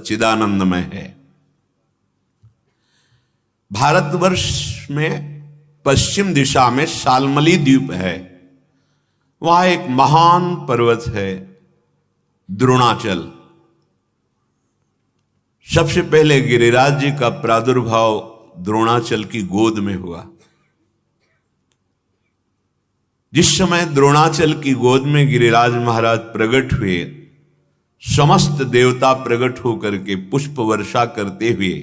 सच्चिदानंदमय है। भारतवर्ष में पश्चिम दिशा में शाल्मली द्वीप है, वहां एक महान पर्वत है द्रोणाचल। सबसे पहले गिरिराज जी का प्रादुर्भाव द्रोणाचल की गोद में हुआ। जिस समय द्रोणाचल की गोद में गिरिराज महाराज प्रकट हुए, समस्त देवता प्रकट होकर के पुष्प वर्षा करते हुए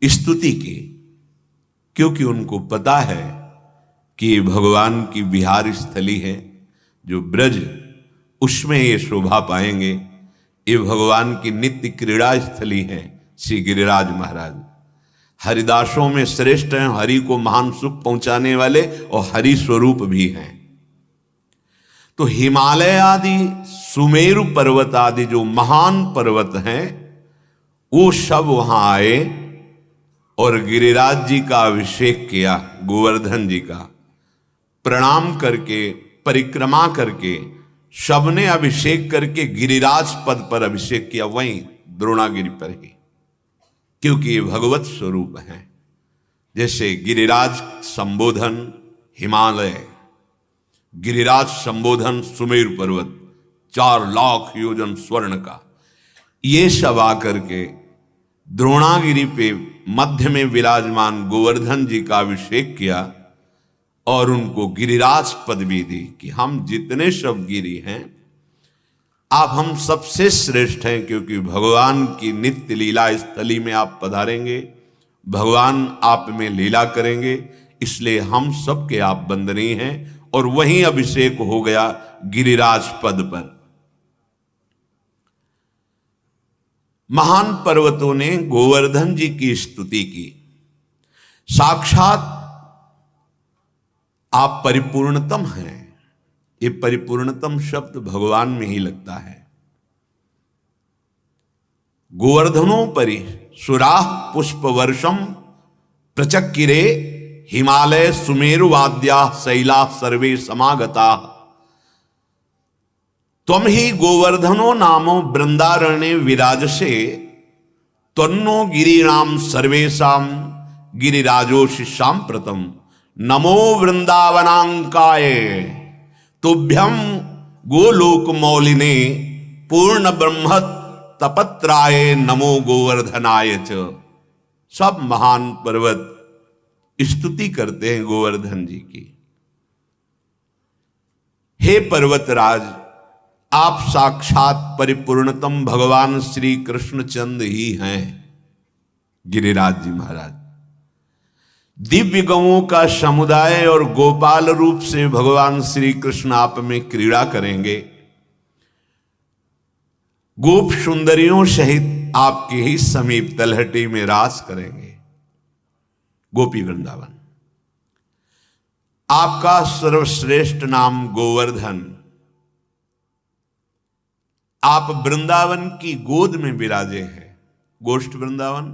स्तुति की, क्योंकि उनको पता है कि ये भगवान की विहार स्थली है, जो ब्रज उसमें ये शोभा पाएंगे। ये भगवान की नित्य क्रीड़ा स्थली है श्री गिरिराज महाराज। हरिदासों में श्रेष्ठ हैं, हरि को महान सुख पहुंचाने वाले और हरि स्वरूप भी हैं। तो हिमालय आदि, सुमेरु पर्वत आदि जो महान पर्वत हैं, वो सब वहां आए और गिरिराज जी का अभिषेक किया। गोवर्धन जी का प्रणाम करके, परिक्रमा करके, सबने अभिषेक करके गिरिराज पद पर अभिषेक किया, वहीं द्रोणागिरी पर ही, क्योंकि ये भगवत स्वरूप हैं। जैसे गिरिराज संबोधन हिमालय, गिरिराज संबोधन सुमेरु पर्वत, 4 लाख योजन स्वर्ण का, ये सब आकर के द्रोणागिरी पे मध्य में विराजमान गोवर्धन जी का अभिषेक किया और उनको गिरिराज पदवी दी कि हम जितने सब गिरी हैं, आप हम सबसे श्रेष्ठ हैं, क्योंकि भगवान की नित्य लीला स्थली में आप पधारेंगे, भगवान आप में लीला करेंगे, इसलिए हम सबके आप वंदनीय हैं। और वहीं अभिषेक हो गया गिरिराज पद पर। महान पर्वतों ने गोवर्धन जी की स्तुति की। साक्षात आप परिपूर्णतम हैं। ये परिपूर्णतम शब्द भगवान में ही लगता है। गोवर्धनोपरि सुराह पुष्प वर्षम प्रचक्किरे हिमालय सुमेरु वाद्या शैला सर्वे समागता। त्वं ही गोवर्धनो नामो वृंदारण्ये विराजसे, त्वन्नो गिरीणाम सर्वेशाम गिरिराजोशिष्याम प्रतम। नमो वृंदावनांकाय तुभ्यं गोलोक मौलिने पूर्ण ब्रह्म तपत्राय नमो गोवर्धनाय च। सब महान पर्वत स्तुति करते हैं गोवर्धन जी की। हे पर्वतराज, आप साक्षात परिपूर्णतम भगवान श्री कृष्णचंद्र ही हैं। गिरिराज जी महाराज दिव्य गौओं का समुदाय और गोपाल रूप से भगवान श्री कृष्ण आप में क्रीड़ा करेंगे। गोप सुंदरियों सहित आपके ही समीप तलहटी में रास करेंगे। गोपी वृंदावन, आपका सर्वश्रेष्ठ नाम गोवर्धन। आप वृंदावन की गोद में विराजे हैं। गोष्ठ वृंदावन,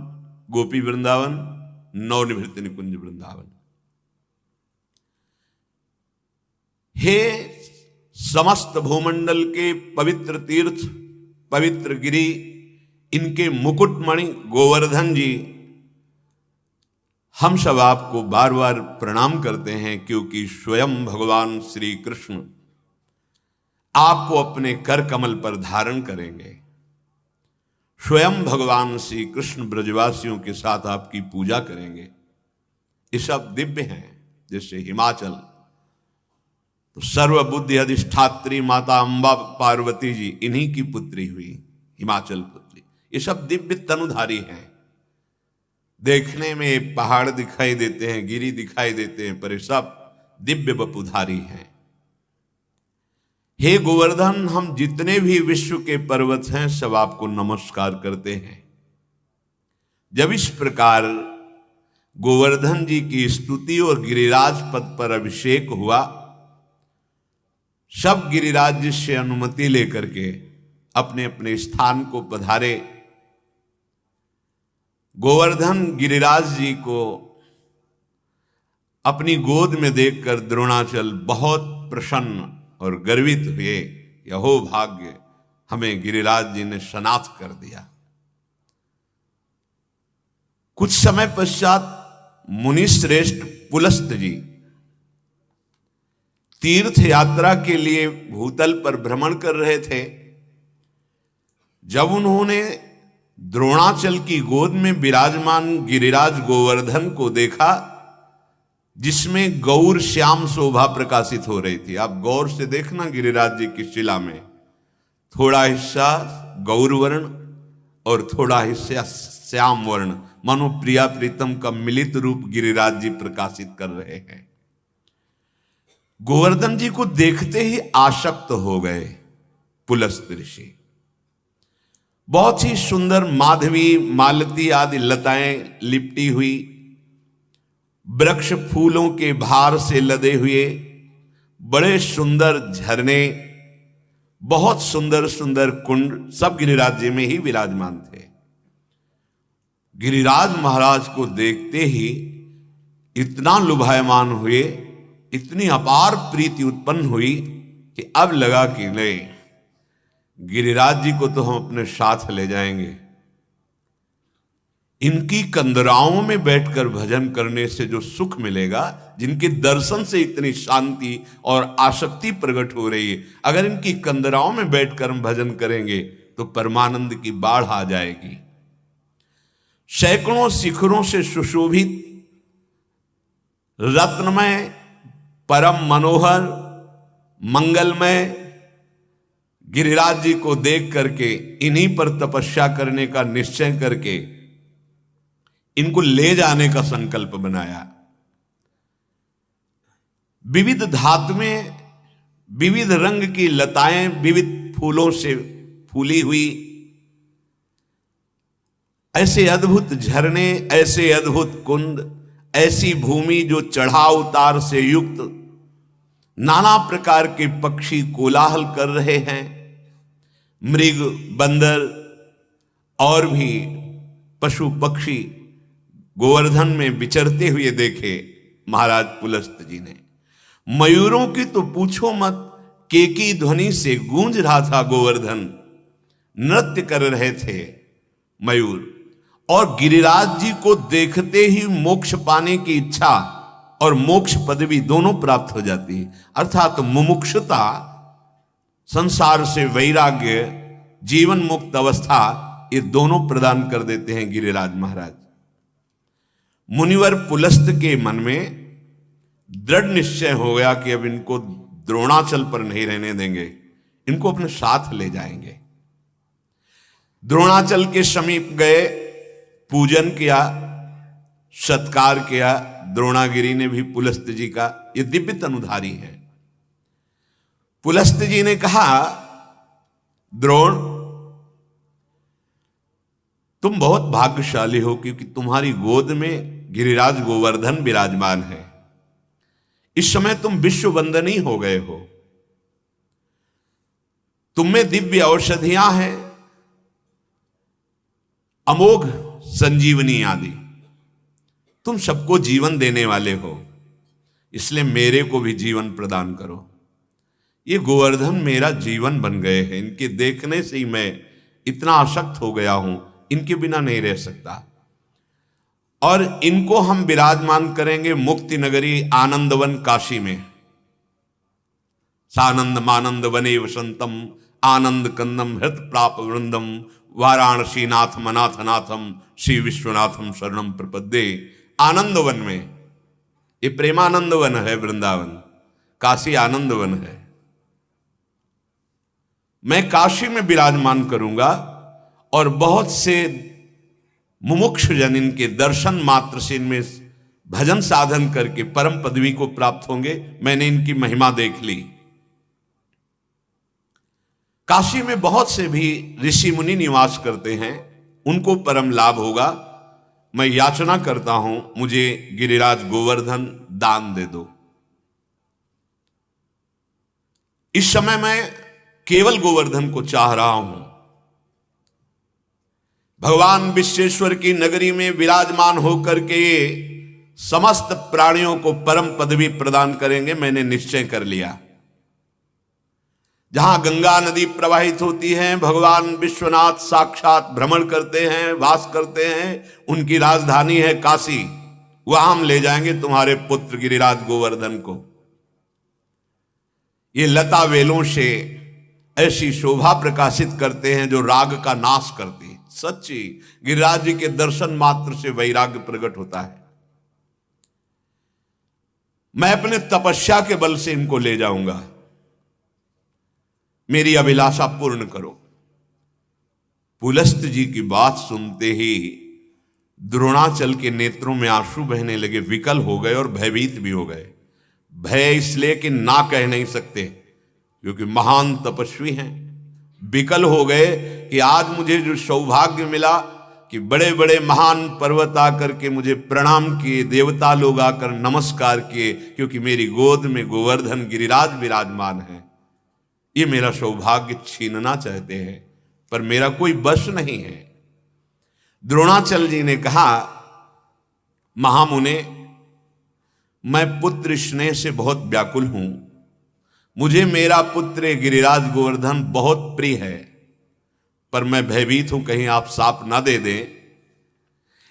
गोपी वृंदावन, नवनिवृत्ति निकुंज वृंदावन। हे समस्त भूमंडल के पवित्र तीर्थ, पवित्र गिरी, इनके मुकुटमणि गोवर्धन जी, हम सब आपको बार बार प्रणाम करते हैं, क्योंकि स्वयं भगवान श्री कृष्ण आपको अपने कर कमल पर धारण करेंगे। स्वयं भगवान श्री कृष्ण ब्रजवासियों के साथ आपकी पूजा करेंगे। ये सब दिव्य हैं। जैसे हिमाचल, तो सर्वबुद्धि अधिष्ठात्री माता अंबा पार्वती जी, इन्हीं की पुत्री हुई हिमाचल पुत्री। ये सब दिव्य तनुधारी हैं। देखने में पहाड़ दिखाई देते हैं, गिरी दिखाई देते हैं, पर ये सब दिव्य वपुधारी हैं। हे गोवर्धन, हम जितने भी विश्व के पर्वत हैं सब आपको नमस्कार करते हैं। जब इस प्रकार गोवर्धन जी की स्तुति और गिरिराज पद पर अभिषेक हुआ, सब गिरिराज जी से अनुमति लेकर के अपने अपने स्थान को पधारे। गोवर्धन गिरिराज जी को अपनी गोद में देखकर द्रोणाचल बहुत प्रसन्न और गर्वित हुए। यहो भाग्य, हमें गिरिराज जी ने शनाख्त कर दिया। कुछ समय पश्चात मुनि श्रेष्ठ पुलस्त जी तीर्थ यात्रा के लिए भूतल पर भ्रमण कर रहे थे। जब उन्होंने द्रोणाचल की गोद में विराजमान गिरिराज गोवर्धन को देखा, जिसमें गौर श्याम शोभा प्रकाशित हो रही थी। आप गौर से देखना गिरिराज जी की शिला में थोड़ा हिस्सा गौर वर्ण और थोड़ा हिस्सा श्याम वर्ण, मानो प्रिया प्रीतम का मिलित रूप गिरिराज जी प्रकाशित कर रहे हैं। गोवर्धन जी को देखते ही आसक्त हो गए पुलस्त ऋषि। बहुत ही सुंदर माधवी मालती आदि लताएं लिपटी हुई, वृक्ष फूलों के भार से लदे हुए, बड़े सुंदर झरने, बहुत सुंदर सुंदर कुंड, सब गिरिराज जी में ही विराजमान थे। गिरिराज महाराज को देखते ही इतना लुभायमान हुए, इतनी अपार प्रीति उत्पन्न हुई कि अब लगा कि नहीं, गिरिराज जी को तो हम अपने साथ ले जाएंगे। इनकी कंदराओं में बैठकर भजन करने से जो सुख मिलेगा, जिनके दर्शन से इतनी शांति और आसक्ति प्रकट हो रही है, अगर इनकी कंदराओं में बैठकर हम भजन करेंगे तो परमानंद की बाढ़ आ जाएगी। सैकड़ों शिखरों से सुशोभित रत्नमय, परम मनोहर, मंगलमय गिरिराज जी को देख करके इन्हीं पर तपस्या करने का निश्चय करके इनको ले जाने का संकल्प बनाया। विविध धातुएं, विविध रंग की लताएं, विविध फूलों से फूली हुई, ऐसे अद्भुत झरने, ऐसे अद्भुत कुंड, ऐसी भूमि जो चढ़ाव उतार से युक्त, नाना प्रकार के पक्षी कोलाहल कर रहे हैं, मृग बंदर और भी पशु पक्षी गोवर्धन में विचरते हुए देखे महाराज पुलस्त जी ने। मयूरों की तो पूछो मत, केकी ध्वनि से गूंज रहा था गोवर्धन, नृत्य कर रहे थे मयूर। और गिरिराज जी को देखते ही मोक्ष पाने की इच्छा और मोक्ष पदवी दोनों प्राप्त हो जाती है। अर्थात मुमुक्षुता, संसार से वैराग्य, जीवन मुक्त अवस्था, ये दोनों प्रदान कर देते हैं गिरिराज महाराज। मुनिवर पुलस्त के मन में दृढ़ निश्चय हो गया कि अब इनको द्रोणाचल पर नहीं रहने देंगे, इनको अपने साथ ले जाएंगे। द्रोणाचल के समीप गए, पूजन किया, सत्कार किया। द्रोणागिरी ने भी पुलस्त जी का, ये दिव्य तनुधारी है। पुलस्त जी ने कहा, द्रोण तुम बहुत भाग्यशाली हो, क्योंकि तुम्हारी गोद में गिरिराज गोवर्धन विराजमान है। इस समय तुम विश्व वंदनीय हो गए हो, तुम में दिव्य औषधियां हैं, अमोघ संजीवनी आदि, तुम सबको जीवन देने वाले हो, इसलिए मेरे को भी जीवन प्रदान करो। ये गोवर्धन मेरा जीवन बन गए हैं, इनके देखने से ही मैं इतना आसक्त हो गया हूं, इनके बिना नहीं रह सकता। और इनको हम विराजमान करेंगे मुक्ति नगरी आनंदवन काशी में। सानंद मानंद वने वसंतम आनंद कंदम हृत प्राप वृंदम वाराणसी नाथम अनाथनाथम श्री विश्वनाथम शरणम प्रपद्ये। आनंदवन में, ये प्रेमानंद वन है वृंदावन, काशी आनंद वन है। मैं काशी में विराजमान करूंगा और बहुत से मुमुक्ष जन इनके दर्शन मात्र से इनमें भजन साधन करके परम पदवी को प्राप्त होंगे। मैंने इनकी महिमा देख ली। काशी में बहुत से भी ऋषि मुनि निवास करते हैं, उनको परम लाभ होगा। मैं याचना करता हूं, मुझे गिरिराज गोवर्धन दान दे दो। इस समय मैं केवल गोवर्धन को चाह रहा हूं। भगवान विश्वेश्वर की नगरी में विराजमान होकर के ये समस्त प्राणियों को परम पदवी प्रदान करेंगे, मैंने निश्चय कर लिया। जहां गंगा नदी प्रवाहित होती है, भगवान विश्वनाथ साक्षात भ्रमण करते हैं, वास करते हैं, उनकी राजधानी है काशी। वहां हम ले जाएंगे तुम्हारे पुत्र गिरिराज गोवर्धन को। ये लता वेलों से ऐसी शोभा प्रकाशित करते हैं जो राग का नाश करती है। सच्ची गिरिराज जी के दर्शन मात्र से वैराग्य प्रकट होता है। मैं अपने तपस्या के बल से इनको ले जाऊंगा, मेरी अभिलाषा पूर्ण करो। पुलस्त जी की बात सुनते ही द्रोणाचल के नेत्रों में आंसू बहने लगे, विकल हो गए और भयभीत भी हो गए। भय इसलिए कि ना कह नहीं सकते, क्योंकि महान तपस्वी हैं। विकल हो गए कि आज मुझे जो सौभाग्य मिला कि बड़े बड़े महान पर्वत आकर के मुझे प्रणाम किए, देवता लोग आकर नमस्कार किए, क्योंकि मेरी गोद में गोवर्धन गिरिराज विराजमान है। ये मेरा सौभाग्य छीनना चाहते हैं, पर मेरा कोई बस नहीं है। द्रोणाचल जी ने कहा, महामुने, मैं पुत्र स्नेह से बहुत व्याकुल हूं। मुझे मेरा पुत्र गिरिराज गोवर्धन बहुत प्रिय है, पर मैं भयभीत हूं कहीं आप साप ना दे दें।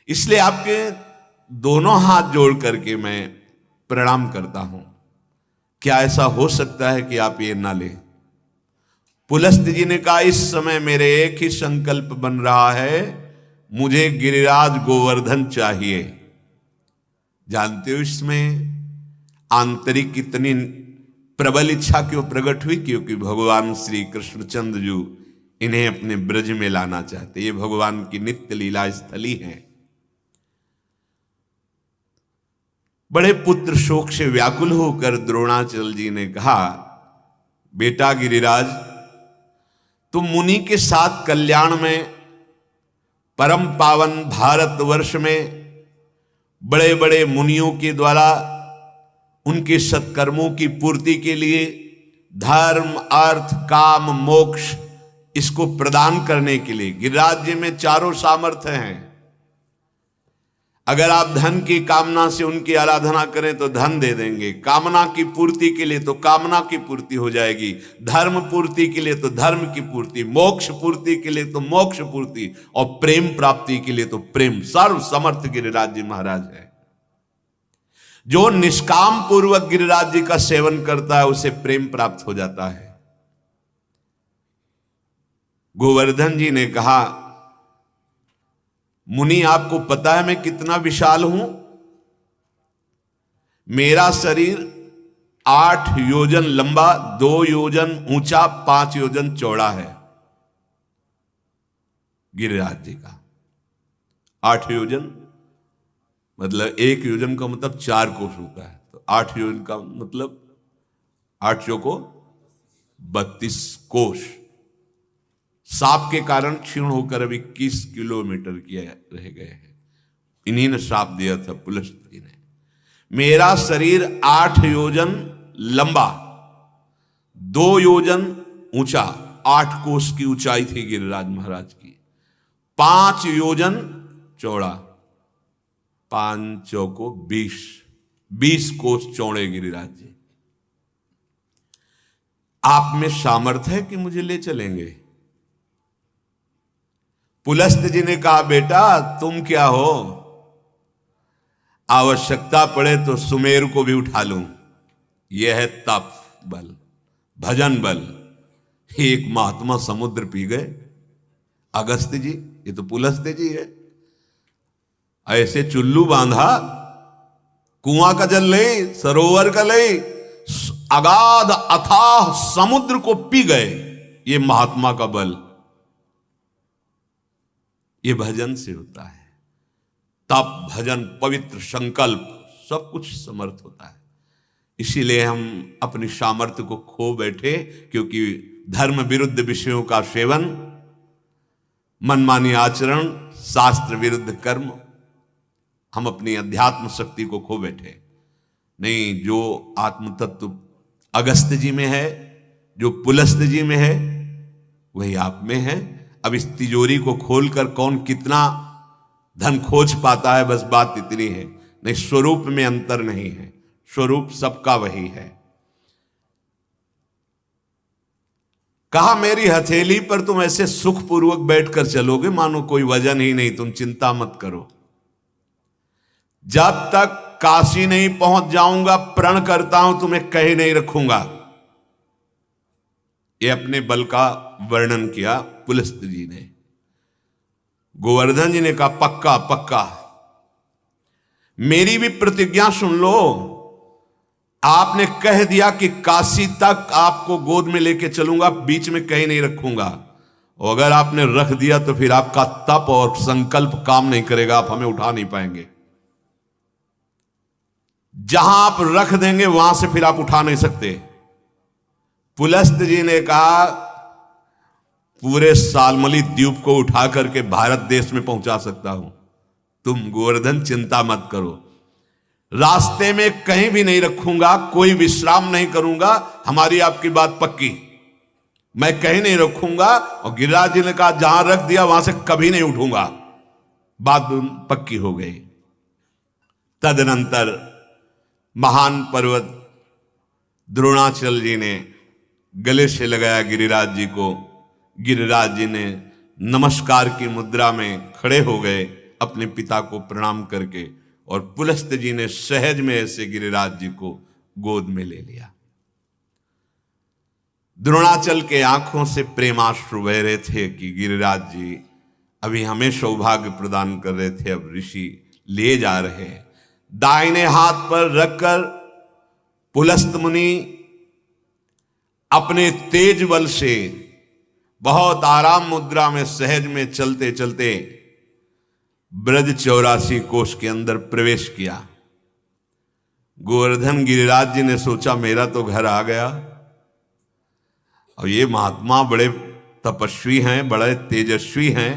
इसलिए आपके दोनों हाथ जोड़ करके मैं प्रणाम करता हूं। क्या ऐसा हो सकता है कि आप ये ना लें? पुलस्त जी ने कहा, इस समय मेरे एक ही संकल्प बन रहा है, मुझे गिरिराज गोवर्धन चाहिए। जानते हो इसमें आंतरिक कितनी प्रबल इच्छा क्यों प्रकट हुई? क्योंकि भगवान श्री कृष्णचंद्र जी इन्हें अपने ब्रज में लाना चाहते। ये भगवान की नित्य लीला स्थली है। बड़े पुत्र शोक से व्याकुल होकर द्रोणाचल जी ने कहा, बेटा गिरिराज, तुम मुनि के साथ कल्याण में, परम पावन भारतवर्ष में बड़े बड़े मुनियों के द्वारा उनके सत्कर्मों की पूर्ति के लिए धर्म, अर्थ, काम, मोक्ष इसको प्रदान करने के लिए गिरिराज जी में चारों सामर्थ्य हैं। अगर आप धन की कामना से उनकी आराधना करें तो धन दे देंगे, कामना की पूर्ति के लिए तो कामना की पूर्ति हो जाएगी, धर्म पूर्ति के लिए तो धर्म की पूर्ति, मोक्ष पूर्ति के लिए तो मोक्ष पूर्ति, और प्रेम प्राप्ति के लिए तो प्रेम। सर्व समर्थ गिरिराज जी महाराज है। जो निष्काम पूर्वक गिरिराज जी का सेवन करता है उसे प्रेम प्राप्त हो जाता है। गोवर्धन जी ने कहा, मुनि आपको पता है मैं कितना विशाल हूं? मेरा शरीर 8 योजन लंबा, 2 योजन ऊंचा, 5 योजन चौड़ा है। गिरिराज जी का 8 योजन मतलब 1 योजन का मतलब 4 कोस होता है, तो 8 योजन का मतलब 8 चौको 32 कोस। सांप के कारण क्षीण होकर अब 21 किलोमीटर किए रह गए हैं। इन्हीं ने श्राप दिया था पुलस्त जी ने। मेरा शरीर 8 योजन लंबा, 2 योजन ऊंचा, 8 कोस की ऊंचाई थी गिरिराज महाराज की, 5 योजन चौड़ा, 5 चौको 20 कोस चौड़े गिरिराज जी। आप में सामर्थ्य है कि मुझे ले चलेंगे? पुलस्त जी ने कहा, बेटा तुम क्या हो, आवश्यकता पड़े तो सुमेर को भी उठा लूं। यह है तप बल, भजन बल। एक महात्मा समुद्र पी गए, अगस्त्य जी, ये तो पुलस्त जी है। ऐसे चुल्लू बांधा, कुआं का जल ले, सरोवर का ले, अगाध अथाह समुद्र को पी गए। ये महात्मा का बल, ये भजन से होता है। तप, भजन, पवित्र संकल्प, सब कुछ समर्थ होता है। इसीलिए हम अपनी सामर्थ्य को खो बैठे, क्योंकि धर्म विरुद्ध विषयों का सेवन, मनमानी आचरण, शास्त्र विरुद्ध कर्म, हम अपनी अध्यात्म शक्ति को खो बैठे। नहीं, जो आत्म तत्व अगस्त्य जी में है, जो पुलस्त जी में है, वही आप में है। अब इस तिजोरी को खोलकर कौन कितना धन खोज पाता है, बस बात इतनी है। नहीं, स्वरूप में अंतर नहीं है, स्वरूप सबका वही है। कहा मेरी हथेली पर तुम ऐसे सुखपूर्वक बैठकर चलोगे मानो कोई वजन ही नहीं, तुम चिंता मत करो। जब तक काशी नहीं पहुंच जाऊंगा प्रण करता हूं तुम्हें कहीं नहीं रखूंगा। ये अपने बल का वर्णन किया पुलस्त जी ने। गोवर्धन जी ने कहा पक्का पक्का, मेरी भी प्रतिज्ञा सुन लो। आपने कह दिया कि काशी तक आपको गोद में लेके चलूंगा, बीच में कहीं नहीं रखूंगा। और अगर आपने रख दिया तो फिर आपका तप और संकल्प काम नहीं करेगा, आप हमें उठा नहीं पाएंगे। जहां आप रख देंगे वहां से फिर आप उठा नहीं सकते। पुलस्त जी ने कहा पूरे सालमली द्वीप को उठा करके भारत देश में पहुंचा सकता हूं, तुम गोवर्धन चिंता मत करो। रास्ते में कहीं भी नहीं रखूंगा, कोई विश्राम नहीं करूंगा, हमारी आपकी बात पक्की, मैं कहीं नहीं रखूंगा। और गिरिराज जी ने कहा जहां रख दिया वहां से कभी नहीं उठूंगा, बात पक्की हो गई। तदनंतर महान पर्वत द्रोणाचल जी ने गले से लगाया गिरिराज जी को। गिरिराज जी ने नमस्कार की मुद्रा में खड़े हो गए अपने पिता को प्रणाम करके, और पुलस्त जी ने सहज में ऐसे गिरिराज जी को गोद में ले लिया। द्रोणाचल के आंखों से प्रेमाश्रु बह रहे थे कि गिरिराज जी अभी हमें सौभाग्य प्रदान कर रहे थे, अब ऋषि ले जा रहे हैं। दाहिने हाथ पर रखकर पुलस्त मुनि अपने तेज बल से बहुत आराम मुद्रा में सहज में चलते चलते ब्रज 84 कोष के अंदर प्रवेश किया। गोवर्धन गिरिराज जी ने सोचा मेरा तो घर आ गया, और ये महात्मा बड़े तपस्वी हैं, बड़े तेजस्वी हैं,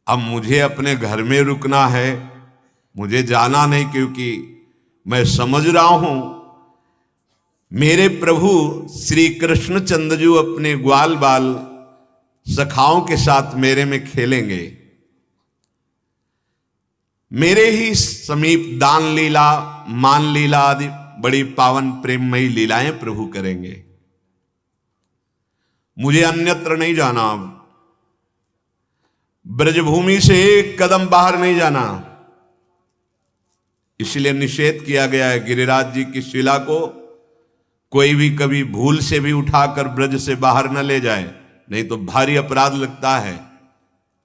अब मुझे अपने घर में रुकना है, मुझे जाना नहीं, क्योंकि मैं समझ रहा हूं मेरे प्रभु श्री कृष्णचंद्र अपने ग्वाल बाल सखाओं के साथ मेरे में खेलेंगे, मेरे ही समीप दान लीला मान लीला आदि बड़ी पावन प्रेममयी लीलाएं प्रभु करेंगे, मुझे अन्यत्र नहीं जाना, ब्रजभूमि से एक कदम बाहर नहीं जाना। इसलिए निषेध किया गया है गिरिराज जी की शिला को कोई भी कभी भूल से भी उठाकर ब्रज से बाहर न ले जाए, नहीं तो भारी अपराध लगता है।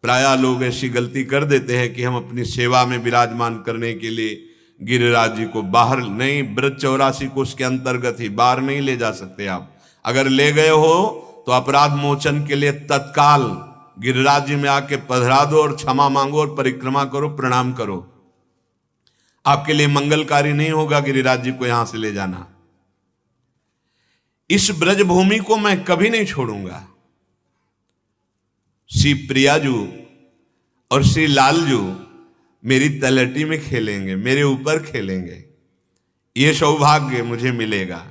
प्रायः लोग ऐसी गलती कर देते हैं कि हम अपनी सेवा में विराजमान करने के लिए गिरिराज जी को बाहर नहीं, ब्रज 84 कोष के अंतर्गत ही, बाहर नहीं ले जा सकते आप। अगर ले गए हो तो अपराध मोचन के लिए तत्काल गिरिराज जी में आके पधरा दो और क्षमा मांगो और परिक्रमा करो, प्रणाम करो। आपके लिए मंगलकारी नहीं होगा गिरिराज जी को यहां से ले जाना। इस ब्रजभूमि को मैं कभी नहीं छोड़ूंगा। श्री प्रियाजू और श्री लालजू मेरी तलहटी में खेलेंगे, मेरे ऊपर खेलेंगे, ये सौभाग्य मुझे मिलेगा।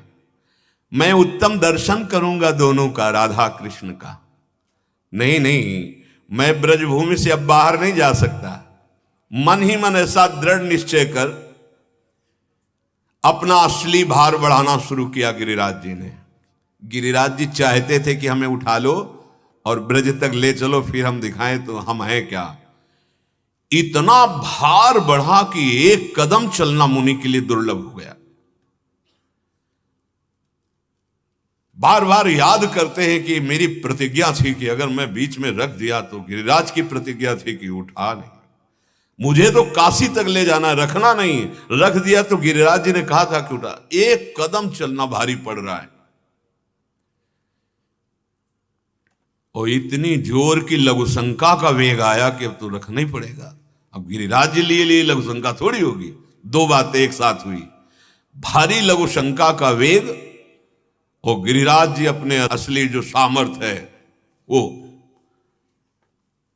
मैं उत्तम दर्शन करूंगा दोनों का, राधा कृष्ण का। नहीं नहीं, मैं ब्रजभूमि से अब बाहर नहीं जा सकता। मन ही मन ऐसा दृढ़ निश्चय कर अपना असली भार बढ़ाना शुरू किया गिरिराज जी ने। गिरिराज जी चाहते थे कि हमें उठा लो और ब्रज तक ले चलो, फिर हम दिखाएं तो हम हैं क्या। इतना भार बढ़ा कि एक कदम चलना मुनि के लिए दुर्लभ हो गया। बार बार याद करते हैं कि मेरी प्रतिज्ञा थी कि अगर मैं बीच में रख दिया तो गिरिराज की प्रतिज्ञा थी कि उठा नहीं, मुझे तो काशी तक ले जाना, रखना नहीं। रख दिया तो गिरिराज जी ने कहा था कि उठा। एक कदम चलना भारी पड़ रहा है, और इतनी जोर की लघुशंका का वेग आया कि अब तो रखना ही पड़ेगा। अब गिरिराज जी लिए लघुशंका थोड़ी होगी, दो बातें एक साथ हुई। भारी लघुशंका का वेग और गिरिराज जी अपने असली जो सामर्थ्य है वो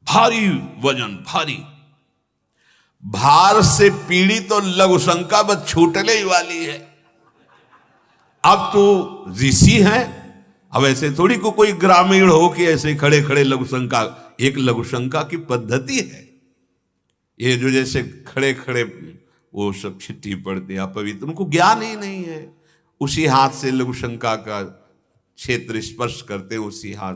भारी वजन, भारी भार से पीड़ित तो लघुशंका बस छूटने ही वाली है। अब तो ऋषि हैं, अब ऐसे थोड़ी को कोई ग्रामीण हो कि ऐसे खड़े खड़े लघुशंका, एक लघुशंका की पद्धति है। ये जो जैसे खड़े खड़े वो सब चिट्ठी पढ़ते हैं अपवित्र, उनको ज्ञान ही नहीं है, उसी हाथ से लघुशंका का क्षेत्र स्पर्श करते हैं उसी हाथ।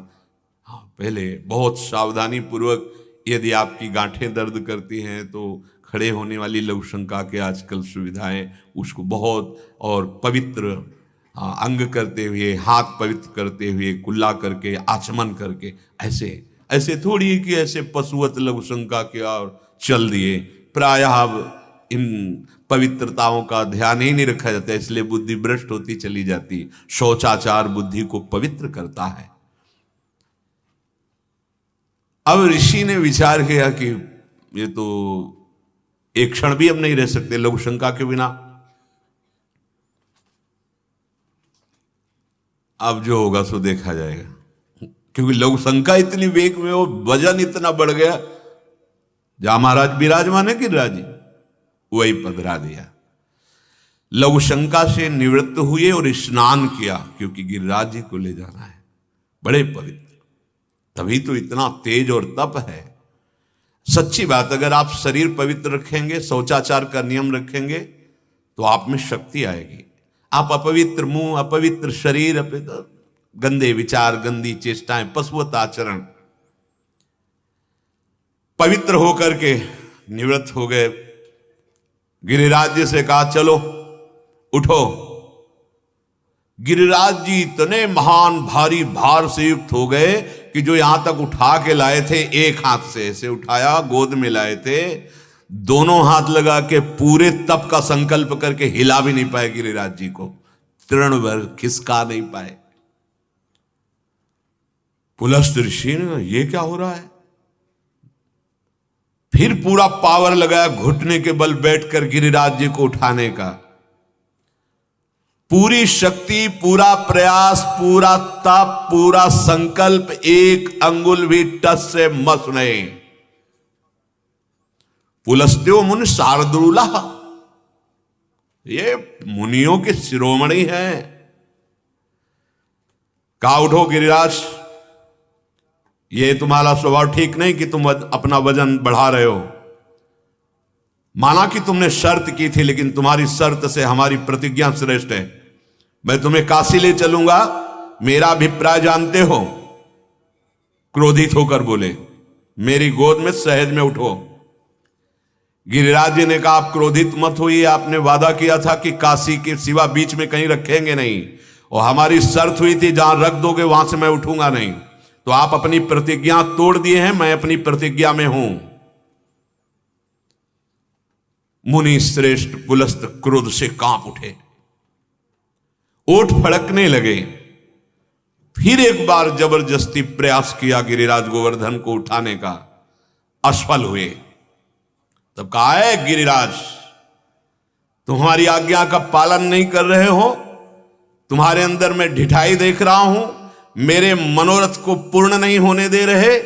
हाँ, पहले बहुत सावधानी पूर्वक, यदि आपकी गांठें दर्द करती हैं तो खड़े होने वाली लघु शंका के आजकल सुविधाएं, उसको बहुत और पवित्र अंग करते हुए, हाथ पवित्र करते हुए, कुल्ला करके, आचमन करके, ऐसे ऐसे थोड़ी कि ऐसे पशुवत लघु शंका के और चल दिए। प्रायः अब इन पवित्रताओं का ध्यान ही नहीं रखा जाता, इसलिए बुद्धि भ्रष्ट होती चली जाती। शौचाचार बुद्धि को पवित्र करता है। अब ऋषि ने विचार किया कि ये तो एक क्षण भी हम नहीं रह सकते लघु शंका के बिना। अब जो होगा सो देखा जाएगा, क्योंकि लघु शंका इतनी वेग में, वो वजन इतना बढ़ गया। जहां महाराज विराजमान है गिरिराज जी, वही पधरा दिया। लघु शंका से निवृत्त हुए और स्नान किया, क्योंकि गिरिराज जी को ले जाना है, बड़े पवित्र। तभी तो इतना तेज और तप है। सच्ची बात, अगर आप शरीर पवित्र रखेंगे, शौचाचार का नियम रखेंगे, तो आप में शक्ति आएगी। आप अपवित्र मुंह, अपवित्र शरीर, गंदे विचार, गंदी चेष्टाएं, पशुवत आचरण, पवित्र होकर के निवृत्त हो गए। गिरिराज जी से कहा चलो उठो। गिरिराज जी इतने महान भारी भार से युक्त हो गए कि जो यहां तक उठा के लाए थे, एक हाथ से ऐसे उठाया, गोद में लाए थे, दोनों हाथ लगा के पूरे तप का संकल्प करके हिला भी नहीं पाए गिरिराज जी को, तृण भर खिसका नहीं पाए। पुलस्त ऋषि ने, ये क्या हो रहा है? फिर पूरा पावर लगाया घुटने के बल बैठकर गिरिराज जी को उठाने का। पूरी शक्ति, पूरा प्रयास, पूरा तप, पूरा संकल्प, एक अंगुल भी टस से मस नहीं। पुलस्त्यो मुनि शार्दूला, ये मुनियों के शिरोमणि हैं। कहा उठो गिरिराज, ये तुम्हारा स्वभाव ठीक नहीं कि तुम अपना वजन बढ़ा रहे हो। माना कि तुमने शर्त की थी, लेकिन तुम्हारी शर्त से हमारी प्रतिज्ञा श्रेष्ठ है। मैं तुम्हें काशी ले चलूंगा, मेरा अभिप्राय जानते हो। क्रोधित होकर बोले, मेरी गोद में सहज में उठो। गिरिराज जी ने कहा, आप क्रोधित मत होइए, आपने वादा किया था कि काशी के सिवा बीच में कहीं रखेंगे नहीं, और हमारी शर्त हुई थी जहां रख दोगे वहां से मैं उठूंगा नहीं। तो आप अपनी प्रतिज्ञा तोड़ दिए हैं, मैं अपनी प्रतिज्ञा में हूं। मुनि श्रेष्ठ पुलस्त क्रोध से कांप उठे, ओठ फड़कने लगे। फिर एक बार जबरदस्ती प्रयास किया गिरिराज गोवर्धन को उठाने का, असफल हुए। तब कहा है गिरिराज, तुम्हारी आज्ञा का पालन नहीं कर रहे हो, तुम्हारे अंदर मैं ढिठाई देख रहा हूं, मेरे मनोरथ को पूर्ण नहीं होने दे रहे,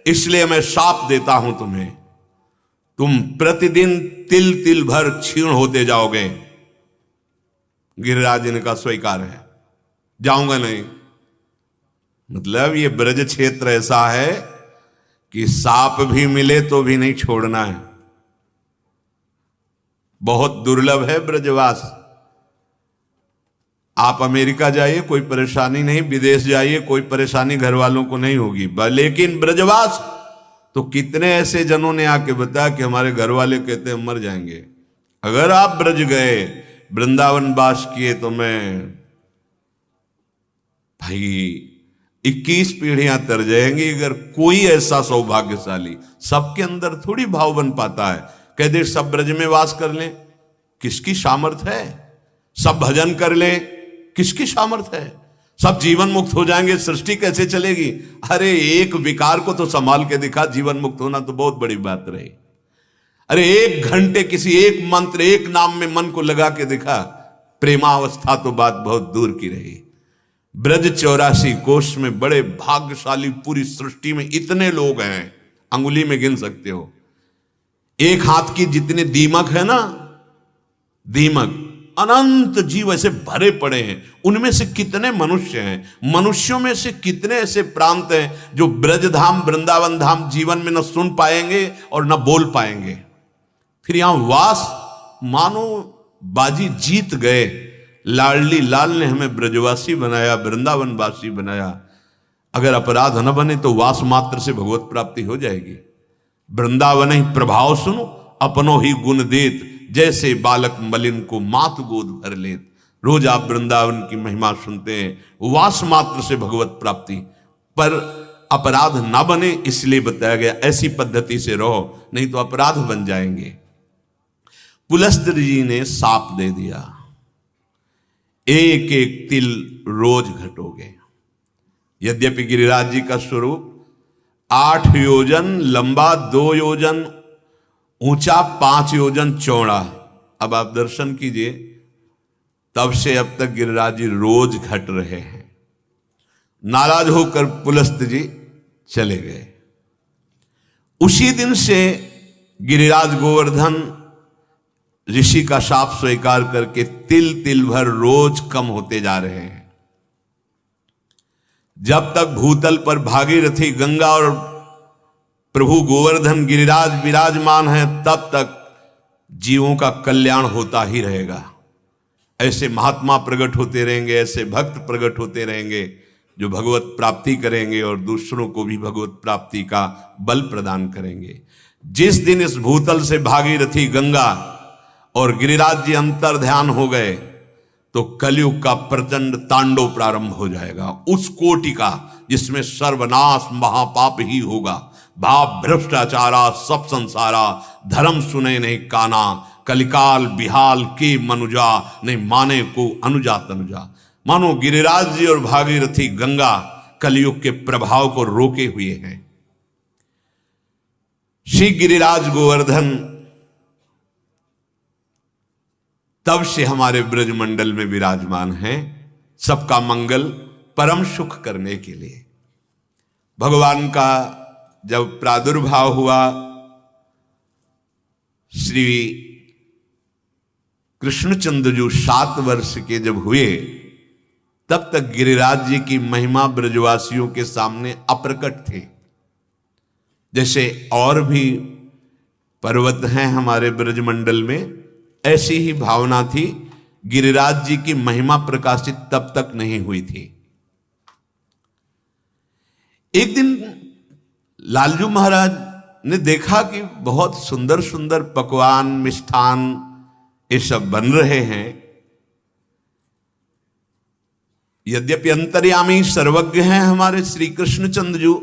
इसलिए मैं शाप देता हूं तुम्हें। तुम प्रतिदिन तिल तिल भर क्षीण होते जाओगे। गिरिराज ने कहा स्वीकार है, जाऊंगा नहीं। मतलब ये ब्रज क्षेत्र ऐसा है कि सांप भी मिले तो भी नहीं छोड़ना है। बहुत दुर्लभ है ब्रजवास। आप अमेरिका जाइए कोई परेशानी नहीं, विदेश जाइए कोई परेशानी घर वालों को नहीं होगी, लेकिन ब्रजवास तो कितने ऐसे जनों ने आके बताया कि हमारे घर वाले कहते हैं मर जाएंगे अगर आप ब्रज गए, वृंदावन वास किए, तो मैं भाई 21 पीढ़ियां तर जाएंगी। अगर कोई ऐसा सौभाग्यशाली, सबके अंदर थोड़ी भाव बन पाता है, कह दे सब ब्रज में वास कर लें, किसकी सामर्थ है? सब भजन कर ले, किसकी सामर्थ है? सब जीवन मुक्त हो जाएंगे, सृष्टि कैसे चलेगी? अरे एक विकार को तो संभाल के दिखा, जीवन मुक्त होना तो बहुत बड़ी बात रही। अरे 1 घंटे किसी एक मंत्र, एक नाम में मन को लगा के दिखा, प्रेमावस्था तो बात बहुत दूर की रही। ब्रज 84 कोष में बड़े भाग्यशाली, पूरी सृष्टि में इतने लोग हैं, अंगुली में गिन सकते हो। एक हाथ की जितने दीमक है ना, दीमक, अनंत जीव ऐसे भरे पड़े हैं। उनमें से कितने मनुष्य हैं, मनुष्यों में से कितने ऐसे प्रांत हैं जो ब्रजधाम, वृंदावन धाम जीवन में न सुन पाएंगे और न बोल पाएंगे। फिर यहां वास मानो बाजी जीत गए, लाडली लाल ने हमें ब्रजवासी बनाया, वृंदावनवासी बनाया। अगर अपराध न बने तो वास मात्र से भगवत प्राप्ति हो जाएगी। वृंदावन ही प्रभाव सुनो, अपनों ही गुण देत, जैसे बालक मलिन को मात गोद भर लेत। रोज आप वृंदावन की महिमा सुनते हैं, वास मात्र से भगवत प्राप्ति। पर अपराध ना बने इसलिए बताया गया, ऐसी पद्धति से रहो, नहीं तो अपराध बन जाएंगे। पुलस्त्य जी ने साप दे दिया, एक एक तिल रोज घटोगे। यद्यपि गिरिराज जी का स्वरूप 8 योजन लंबा, 2 योजन ऊंचा, 5 योजन चौड़ा। अब आप दर्शन कीजिए, तब से अब तक गिरिराज जी रोज घट रहे हैं। नाराज होकर पुलस्त्य जी चले गए। उसी दिन से गिरिराज गोवर्धन ऋषि का शाप स्वीकार करके तिल तिल भर रोज कम होते जा रहे हैं। जब तक भूतल पर भागीरथी गंगा और प्रभु गोवर्धन गिरिराज विराजमान है, तब तक जीवों का कल्याण होता ही रहेगा। ऐसे महात्मा प्रकट होते रहेंगे, ऐसे भक्त प्रकट होते रहेंगे जो भगवत प्राप्ति करेंगे और दूसरों को भी भगवत प्राप्ति का बल प्रदान करेंगे। जिस दिन इस भूतल से भागीरथी गंगा और गिरिराज जी अंतर ध्यान हो गए तो कलयुग का प्रचंड तांडव प्रारंभ हो जाएगा। उस कोटि का जिसमें सर्वनाश महापाप ही होगा। भाव भ्रष्टाचारा सब संसारा, धर्म सुने नहीं काना, कलिकाल बिहाल के मनुजा, नहीं माने को अनुजा तनुजा। मानो गिरिराज जी और भागीरथी गंगा कलयुग के प्रभाव को रोके हुए हैं। श्री गिरिराज गोवर्धन तब से हमारे ब्रजमंडल में विराजमान हैं, सबका मंगल परम सुख करने के लिए। भगवान का जब प्रादुर्भाव हुआ, श्री कृष्णचंद्र जो 7 वर्ष के जब हुए, तब तक गिरिराज जी की महिमा ब्रजवासियों के सामने अप्रकट थे। जैसे और भी पर्वत हैं हमारे ब्रजमंडल में, ऐसी ही भावना थी। गिरिराज जी की महिमा प्रकाशित तब तक नहीं हुई थी। एक दिन लालजू महाराज ने देखा कि बहुत सुंदर सुंदर पकवान, मिष्ठान ये सब बन रहे हैं। यद्यपि अंतर्यामी सर्वज्ञ हैं हमारे श्री कृष्णचंद्र जी,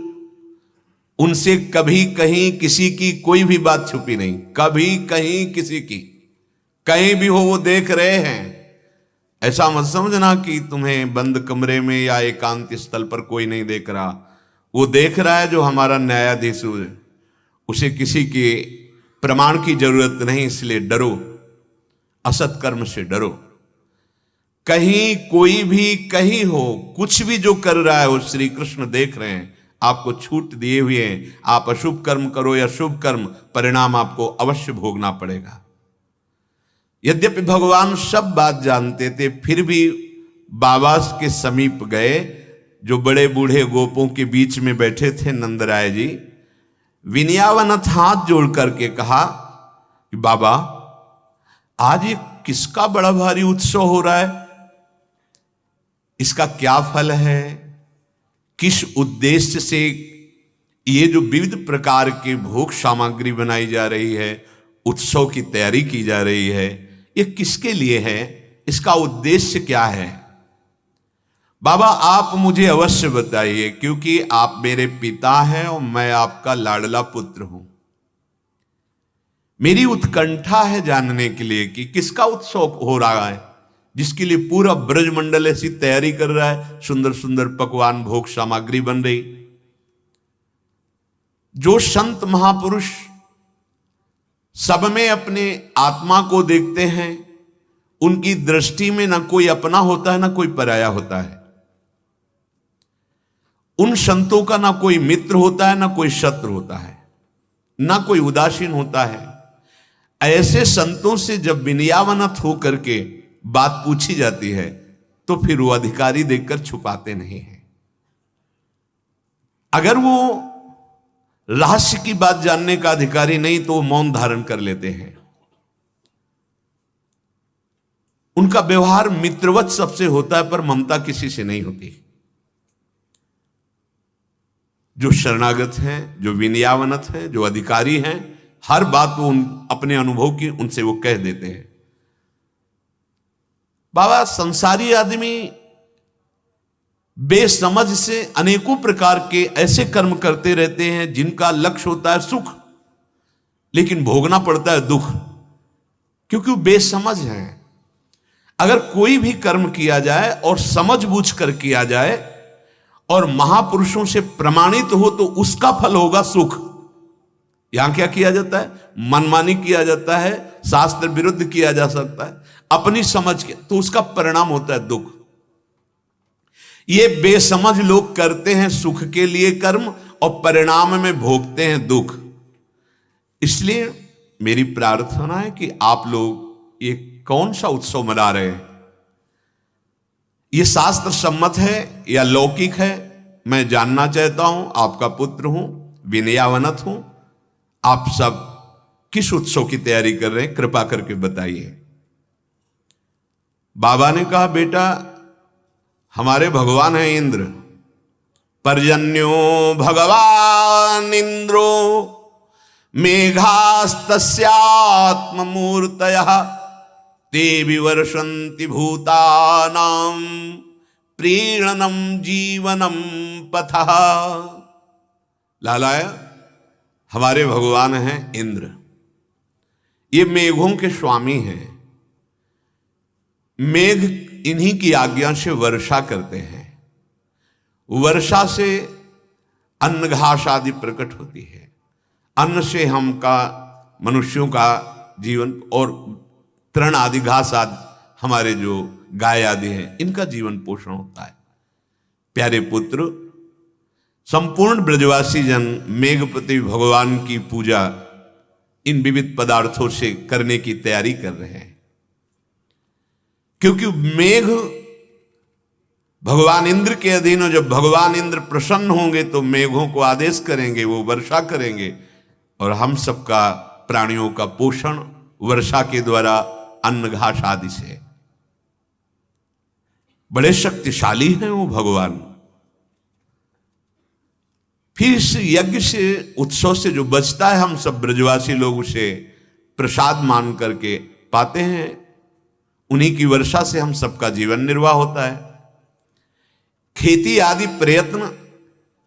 उनसे कभी कहीं किसी की कोई भी बात छुपी नहीं। कभी कहीं किसी की, कहीं भी हो वो देख रहे हैं। ऐसा मत समझना कि तुम्हें बंद कमरे में या एकांत स्थल पर कोई नहीं देख रहा। वो देख रहा है जो हमारा न्यायाधीश है। उसे किसी के प्रमाण की जरूरत नहीं, इसलिए डरो, असत कर्म से डरो। कहीं कोई भी कहीं हो, कुछ भी जो कर रहा है वो श्री कृष्ण देख रहे हैं। आपको छूट दिए हुए हैं, आप अशुभ कर्म करो या शुभ कर्म, परिणाम आपको अवश्य भोगना पड़ेगा। यद्यपि भगवान सब बात जानते थे, फिर भी बाबा के समीप गए, जो बड़े बूढ़े गोपों के बीच में बैठे थे नंदराय जी। विनयावनत हाथ जोड़ करके कहा कि बाबा, आज ये किसका बड़ा भारी उत्सव हो रहा है? इसका क्या फल है? किस उद्देश्य से ये जो विविध प्रकार की भोग सामग्री बनाई जा रही है, उत्सव की तैयारी की जा रही है, ये किसके लिए है? इसका उद्देश्य क्या है? बाबा आप मुझे अवश्य बताइए, क्योंकि आप मेरे पिता हैं और मैं आपका लाडला पुत्र हूं। मेरी उत्कंठा है जानने के लिए कि किसका उत्सव हो रहा है, जिसके लिए पूरा ब्रजमंडल ऐसी तैयारी कर रहा है। सुंदर सुंदर पकवान भोग सामग्री बन रही। जो संत महापुरुष सब में अपने आत्मा को देखते हैं, उनकी दृष्टि में ना कोई अपना होता है ना कोई पराया होता है। उन संतों का ना कोई मित्र होता है ना कोई शत्रु होता है, ना कोई उदासीन होता है। ऐसे संतों से जब विनयावनत होकर के बात पूछी जाती है तो फिर वो अधिकारी देखकर छुपाते नहीं हैं। अगर वो रहस्य की बात जानने का अधिकारी नहीं तो वो मौन धारण कर लेते हैं। उनका व्यवहार मित्रवत सबसे होता है, पर ममता किसी से नहीं होती। जो शरणागत हैं, जो विनयावनत हैं, जो अधिकारी हैं, हर बात वो अपने अनुभव की उनसे वो कह देते हैं। बाबा, संसारी आदमी बेसमझ से अनेकों प्रकार के ऐसे कर्म करते रहते हैं जिनका लक्ष्य होता है सुख, लेकिन भोगना पड़ता है दुख, क्योंकि वो बेसमझ है। अगर कोई भी कर्म किया जाए और समझ बूझ कर किया जाए और महापुरुषों से प्रमाणित हो तो उसका फल होगा सुख। यहां क्या किया जाता है? मनमानी किया जाता है, शास्त्र विरुद्ध किया जा सकता है, अपनी समझ के, तो उसका परिणाम होता है दुख। ये बेसमझ लोग करते हैं सुख के लिए कर्म और परिणाम में भोगते हैं दुख। इसलिए मेरी प्रार्थना है कि आप लोग ये कौन सा उत्सव मना रहे हैं, ये शास्त्र सम्मत है या लौकिक है, मैं जानना चाहता हूं। आपका पुत्र हूं, विनयावनत हूं। आप सब किस उत्सव की तैयारी कर रहे हैं, कृपा करके बताइए। बाबा ने कहा, बेटा हमारे भगवान है इंद्र। पर्जन्यो भगवान इंद्रो मेघास्तस्यात्ममूर्तयः ते विवर्षन्ति भूतानां प्रीणनं जीवनं पथः। लालाया, हमारे भगवान हैं इंद्र, ये मेघों के स्वामी हैं। मेघ इन्हीं की आज्ञा से वर्षा करते हैं। वर्षा से अन्न घास आदि प्रकट होती है। अन्न से हमका मनुष्यों का जीवन और तृण आदि घास आदि हमारे जो गाय आदि हैं इनका जीवन पोषण होता है। प्यारे पुत्र, संपूर्ण ब्रजवासी जन मेघपति भगवान की पूजा इन विविध पदार्थों से करने की तैयारी कर रहे हैं, क्योंकि मेघ भगवान इंद्र के अधीन हो। जब भगवान इंद्र प्रसन्न होंगे तो मेघों को आदेश करेंगे, वो वर्षा करेंगे और हम सबका प्राणियों का पोषण वर्षा के द्वारा अन्न घास आदि से। बड़े शक्तिशाली हैं वो भगवान। फिर इस यज्ञ से, उत्सव से जो बचता है, हम सब ब्रजवासी लोग उसे प्रसाद मान करके पाते हैं। उन्हीं की वर्षा से हम सबका जीवन निर्वाह होता है। खेती आदि प्रयत्न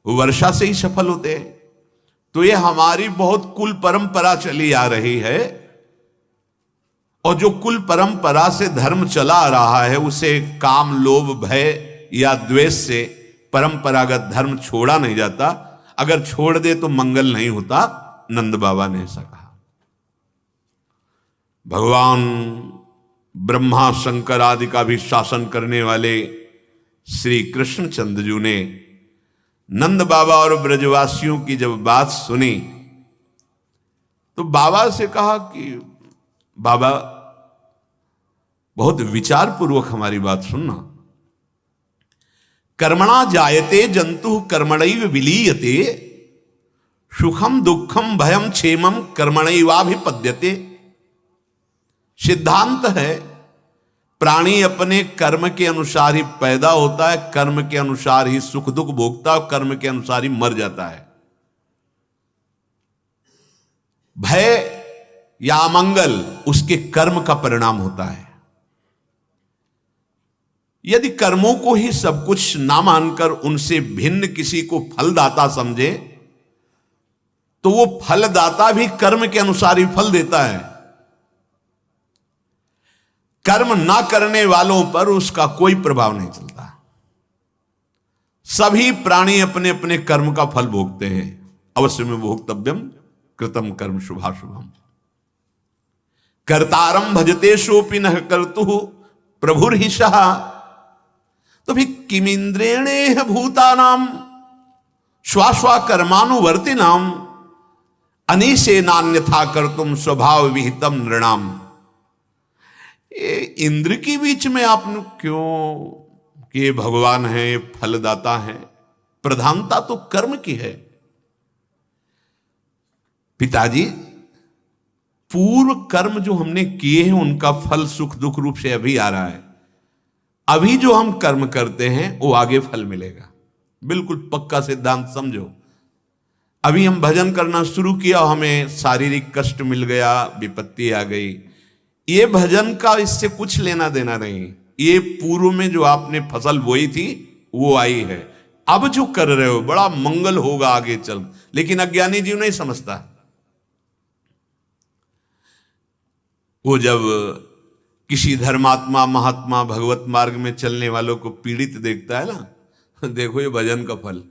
वर्षा से ही सफल होते हैं। तो ये हमारी बहुत कुल परंपरा चली आ रही है, और जो कुल परंपरा से धर्म चला आ रहा है उसे काम, लोभ, भय या द्वेष से परंपरागत धर्म छोड़ा नहीं जाता। अगर छोड़ दे तो मंगल नहीं होता। नंद बाबा ने ऐसा कहा। भगवान ब्रह्मा शंकर आदि का भी शासन करने वाले श्री कृष्णचंद्र जी ने नंद बाबा और ब्रजवासियों की जब बात सुनी तो बाबा से कहा कि बाबा, बहुत विचार पूर्वक हमारी बात सुनना। कर्मणा जायते जंतु कर्मणैव विलीयते, सुखम दुखम भयम क्षेमम कर्मणैवाभिपद्यते। सिद्धांत है, प्राणी अपने कर्म के अनुसार ही पैदा होता है, कर्म के अनुसार ही सुख दुख भोगता है, कर्म के अनुसार ही मर जाता है। भय या अमंगल उसके कर्म का परिणाम होता है। यदि कर्मों को ही सब कुछ ना मानकर उनसे भिन्न किसी को फलदाता समझे तो वो फलदाता भी कर्म के अनुसार ही फल देता है। कर्म ना करने वालों पर उसका कोई प्रभाव नहीं चलता। सभी प्राणी अपने अपने कर्म का फल भोगते हैं। अवश्य में भोक्तव्यम कृतम कर्म शुभाशुभम। कर्तारम भजते सोपि न कर्तु प्रभुर्हिषः। तो भी किमिंद्रेणे भूतानाम श्वाश्वा कर्मानुवर्तिनाम अनीशे नान्यथा कर्तुम स्वभाव विहितम नृणाम। इंद्र के बीच में आपने क्यों कि भगवान है, फलदाता है, प्रधानता तो कर्म की है। पिताजी, पूर्व कर्म जो हमने किए हैं उनका फल सुख दुख रूप से अभी आ रहा है। अभी जो हम कर्म करते हैं वो आगे फल मिलेगा। बिल्कुल पक्का सिद्धांत समझो। अभी हम भजन करना शुरू किया, हमें शारीरिक कष्ट मिल गया, विपत्ति आ गई, ये भजन का इससे कुछ लेना देना नहीं। ये पूर्व में जो आपने फसल बोई थी वो आई है। अब जो कर रहे हो बड़ा मंगल होगा आगे चल, लेकिन अज्ञानी जीव नहीं समझता। वो जब किसी धर्मात्मा महात्मा भगवत मार्ग में चलने वालों को पीड़ित देखता है ना, देखो ये भजन का फल,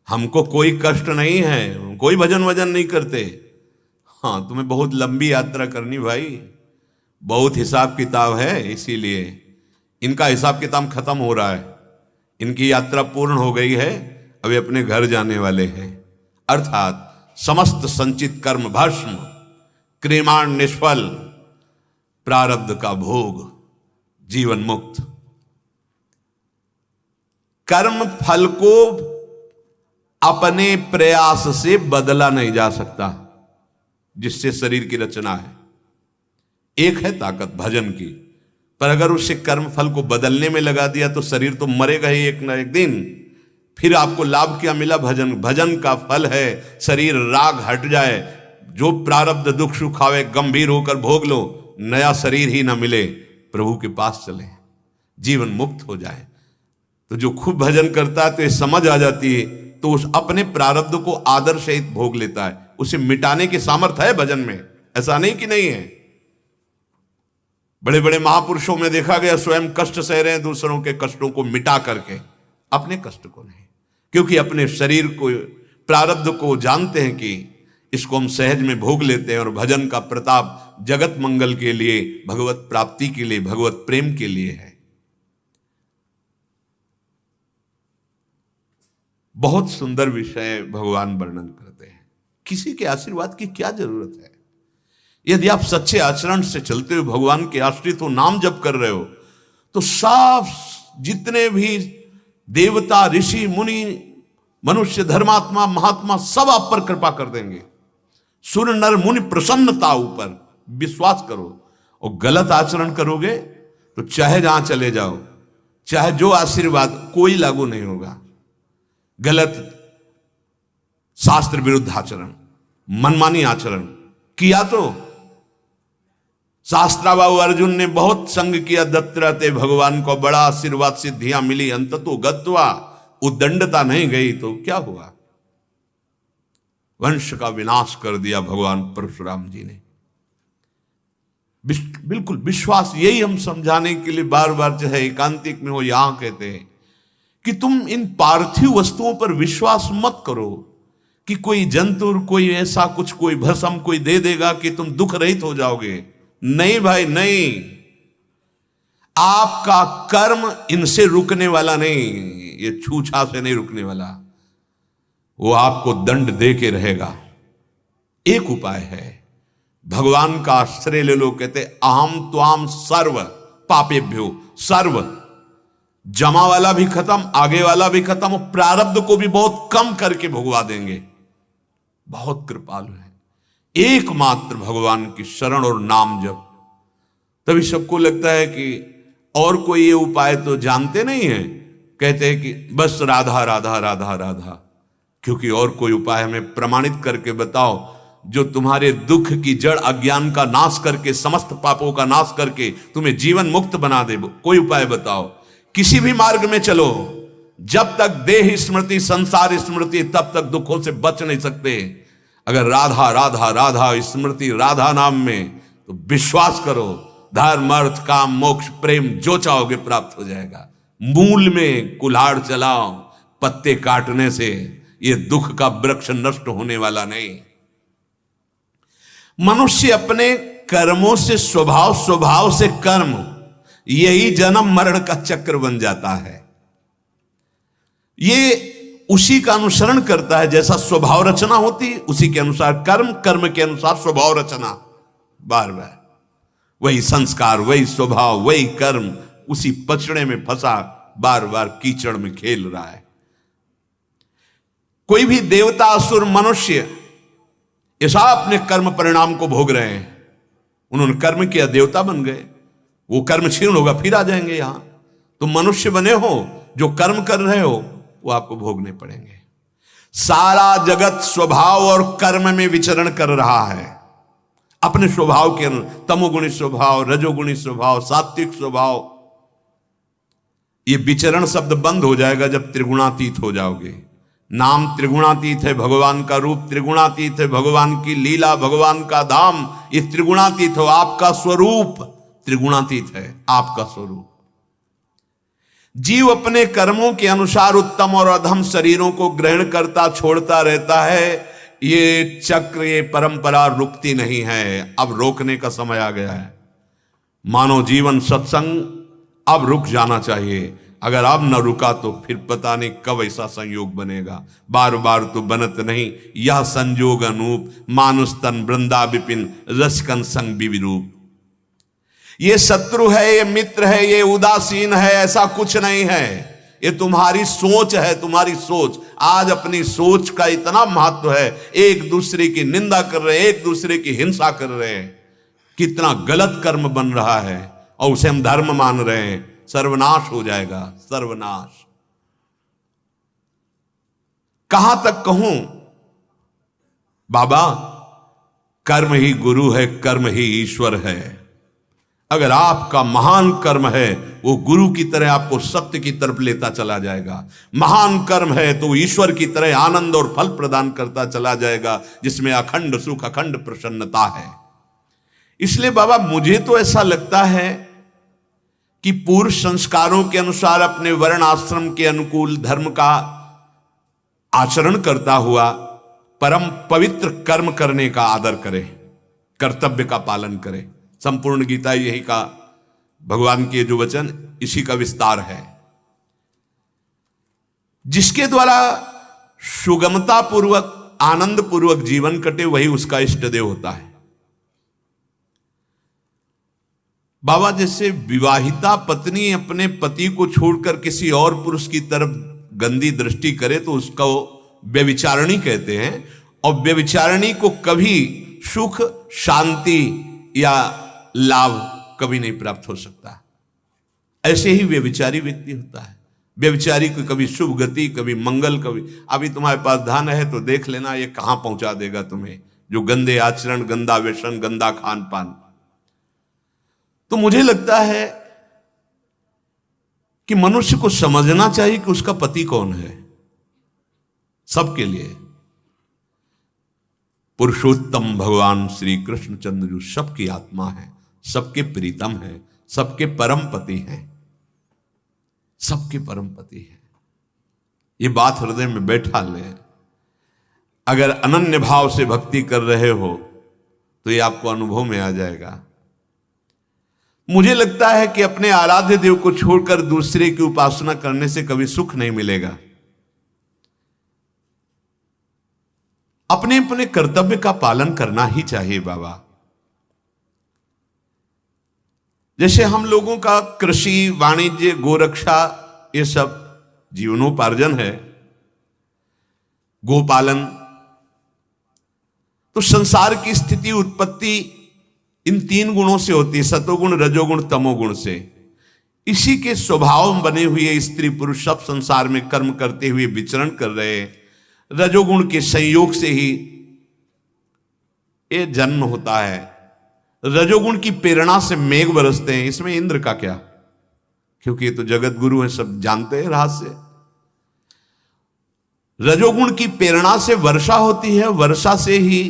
हमको कोई कष्ट नहीं है, कोई भजन वजन नहीं करते। हाँ, तुम्हें बहुत लंबी यात्रा करनी भाई, बहुत हिसाब किताब है, इसीलिए इनका हिसाब किताब खत्म हो रहा है। इनकी यात्रा पूर्ण हो गई है, अभी अपने घर जाने वाले हैं। अर्थात समस्त संचित कर्म भस्म, क्रियमाण निष्फल, प्रारब्ध का भोग, जीवन मुक्त। कर्म फल को अपने प्रयास से बदला नहीं जा सकता, जिससे शरीर की रचना है। एक है ताकत भजन की, पर अगर उससे कर्म फल को बदलने में लगा दिया तो शरीर तो मरेगा ही एक ना एक दिन। फिर आपको लाभ क्या मिला? भजन। भजन का फल है शरीर राग हट जाए, जो प्रारब्ध दुख सुख आवे गंभीर होकर भोग लो, नया शरीर ही ना मिले, प्रभु के पास चले, जीवन मुक्त हो जाए। तो जो खूब भजन करता है तो ये समझ आ जाती है, तो उस अपने प्रारब्ध को आदर सहित भोग लेता है। उसे मिटाने की सामर्थ्य है भजन में, ऐसा नहीं कि नहीं है। बड़े बड़े महापुरुषों में देखा गया स्वयं कष्ट सह रहे हैं दूसरों के कष्टों को मिटा करके, अपने कष्ट को नहीं, क्योंकि अपने शरीर को प्रारब्ध को जानते हैं कि इसको हम सहज में भोग लेते हैं। और भजन का प्रताप जगत मंगल के लिए, भगवत प्राप्ति के लिए, भगवत प्रेम के लिए है। बहुत सुंदर विषय भगवान वर्णन करते हैं। किसी के आशीर्वाद की क्या जरूरत है? यदि आप सच्चे आचरण से चलते हो, भगवान के आश्रित हो, नाम जप कर रहे हो, तो साफ जितने भी देवता ऋषि मुनि मनुष्य धर्मात्मा महात्मा सब आप पर कृपा कर देंगे। सुर नर मुनि प्रसन्नता ऊपर, विश्वास करो। और गलत आचरण करोगे तो चाहे जहां चले जाओ, चाहे जो आशीर्वाद, कोई लागू नहीं होगा। गलत शास्त्र विरुद्ध आचरण, मनमानी आचरण किया तो शास्त्राबाहु अर्जुन ने बहुत संग किया दत्तरते भगवान को, बड़ा आशीर्वाद सिद्धियां मिली, अंततो गत्वा उद्दंडता नहीं गई तो क्या हुआ? वंश का विनाश कर दिया भगवान परशुराम जी ने। बिल्कुल विश्वास, यही हम समझाने के लिए बार बार, चाहे एकांतिक में हो यहां कहते हैं कि तुम इन पार्थिव वस्तुओं पर विश्वास मत करो कि कोई जंतु, कोई ऐसा कुछ, कोई भस्म कोई दे देगा कि तुम दुख रहित हो जाओगे। नहीं भाई नहीं, आपका कर्म इनसे रुकने वाला नहीं, ये छूछा से नहीं रुकने वाला, वो आपको दंड दे के रहेगा। एक उपाय है, भगवान का आश्रय ले लो। कहते अहम त्वाम सर्व पापेभ्यो, सर्व, जमा वाला भी खत्म, आगे वाला भी खत्म, और प्रारब्ध को भी बहुत कम करके भुगवा देंगे। बहुत कृपालु है। एकमात्र भगवान की शरण और नाम जप। तभी सबको लगता है कि और कोई ये उपाय तो जानते नहीं है, कहते हैं कि बस राधा राधा राधा राधा। क्योंकि और कोई उपाय हमें प्रमाणित करके बताओ जो तुम्हारे दुख की जड़ अज्ञान का नाश करके, समस्त पापों का नाश करके तुम्हें जीवन मुक्त बना दे। कोई उपाय बताओ। किसी भी मार्ग में चलो, जब तक देह स्मृति संसार स्मृति, तब तक दुखों से बच नहीं सकते। अगर राधा राधा राधा स्मृति राधा नाम में, तो विश्वास करो धर्म अर्थ काम मोक्ष प्रेम जो चाहोगे प्राप्त हो जाएगा। मूल में कुल्हाड़ चलाओ, पत्ते काटने से ये दुख का वृक्ष नष्ट होने वाला नहीं। मनुष्य अपने कर्मों से स्वभाव, स्वभाव से कर्म, यही जन्म मरण का चक्र बन जाता है। ये उसी का अनुसरण करता है, जैसा स्वभाव रचना होती उसी के अनुसार कर्म, कर्म के अनुसार स्वभाव रचना। बार बार वही संस्कार, वही स्वभाव, वही कर्म, उसी पचड़े में फंसा बार बार कीचड़ में खेल रहा है। कोई भी देवता असुर मनुष्य ये सब अपने कर्म परिणाम को भोग रहे हैं। उन्होंने कर्म किया, देवता बन गए, वो कर्म क्षीण होगा फिर आ जाएंगे यहां। तुम मनुष्य बने हो, जो कर्म कर रहे हो वो आपको भोगने पड़ेंगे। सारा जगत स्वभाव और कर्म में विचरण कर रहा है, अपने स्वभाव के तमोगुणी स्वभाव, रजोगुणी स्वभाव, सात्विक स्वभाव। ये विचरण शब्द बंद हो जाएगा जब त्रिगुणातीत हो जाओगे। नाम त्रिगुणातीत है, भगवान का रूप त्रिगुणातीत है, भगवान की लीला, भगवान का धाम, ये त्रिगुणातीत हो। आपका स्वरूप त्रिगुणातीत है, आपका स्वरूप। जीव अपने कर्मों के अनुसार उत्तम और अधम शरीरों को ग्रहण करता छोड़ता रहता है। ये चक्र, ये परंपरा रुकती नहीं है। अब रोकने का समय आ गया है। मानव जीवन सत्संग अब रुक जाना चाहिए। अगर अब न रुका तो फिर पता नहीं कब ऐसा संयोग बनेगा। बार बार तो बनत नहीं यह संयोग अनूप, मानुष तन वृंदा विपिन रसकन संग विरूप। ये शत्रु है, ये मित्र है, ये उदासीन है, ऐसा कुछ नहीं है। ये तुम्हारी सोच है, तुम्हारी सोच। आज अपनी सोच का इतना महत्व है, एक दूसरे की निंदा कर रहे हैं, एक दूसरे की हिंसा कर रहे हैं। कितना गलत कर्म बन रहा है और उसे हम धर्म मान रहे हैं। सर्वनाश हो जाएगा, सर्वनाश। कहां तक कहूं बाबा, कर्म ही गुरु है, कर्म ही ईश्वर है। अगर आपका महान कर्म है, वो गुरु की तरह आपको सत्य की तरफ लेता चला जाएगा। महान कर्म है तो ईश्वर की तरह आनंद और फल प्रदान करता चला जाएगा, जिसमें अखंड सुख, अखंड प्रसन्नता है। इसलिए बाबा, मुझे तो ऐसा लगता है कि पूर्व संस्कारों के अनुसार अपने वर्ण आश्रम के अनुकूल धर्म का आचरण करता हुआ परम पवित्र कर्म करने का आदर करे, कर्तव्य का पालन करे। संपूर्ण गीता यही का, भगवान के जो वचन इसी का विस्तार है। जिसके द्वारा सुगमता पूर्वक, आनंद पूर्वक जीवन कटे, वही उसका इष्ट देव होता है। बाबा, जैसे विवाहिता पत्नी अपने पति को छोड़कर किसी और पुरुष की तरफ गंदी दृष्टि करे तो उसको व्यभिचारिणी कहते हैं। और व्यभिचारिणी को कभी सुख, शांति या लाभ कभी नहीं प्राप्त हो सकता। ऐसे ही व्यभिचारी व्यक्ति होता है। व्यभिचारी को कभी शुभ गति, कभी मंगल, कभी अभी तुम्हारे पास धन है तो देख लेना ये कहां पहुंचा देगा तुम्हें, जो गंदे आचरण, गंदा व्यसन, गंदा खान पान। तो मुझे लगता है कि मनुष्य को समझना चाहिए कि उसका पति कौन है। सबके लिए पुरुषोत्तम भगवान श्री कृष्णचंद्र जो सबकी आत्मा है, सबके प्रीतम है, सबके परम पति हैं, सबके परम पति हैं। ये बात हृदय में बैठा ले। अगर अनन्य भाव से भक्ति कर रहे हो तो ये आपको अनुभव में आ जाएगा। मुझे लगता है कि अपने आराध्य देव को छोड़कर दूसरे की उपासना करने से कभी सुख नहीं मिलेगा। अपने अपने कर्तव्य का पालन करना ही चाहिए बाबा। जैसे हम लोगों का कृषि, वाणिज्य, गोरक्षा, ये सब जीवनोपार्जन है, गोपालन। तो संसार की स्थिति, उत्पत्ति इन तीन गुणों से होती है, सतोगुण, रजोगुण, तमोगुण से। इसी के स्वभाव में बने हुए स्त्री पुरुष सब संसार में कर्म करते हुए विचरण कर रहे हैं। रजोगुण के संयोग से ही ये जन्म होता है। रजोगुण की प्रेरणा से मेघ बरसते हैं। इसमें इंद्र का क्या, क्योंकि ये तो जगत गुरु है, सब जानते हैं रहस्य। रजोगुण की प्रेरणा से वर्षा होती है, वर्षा से ही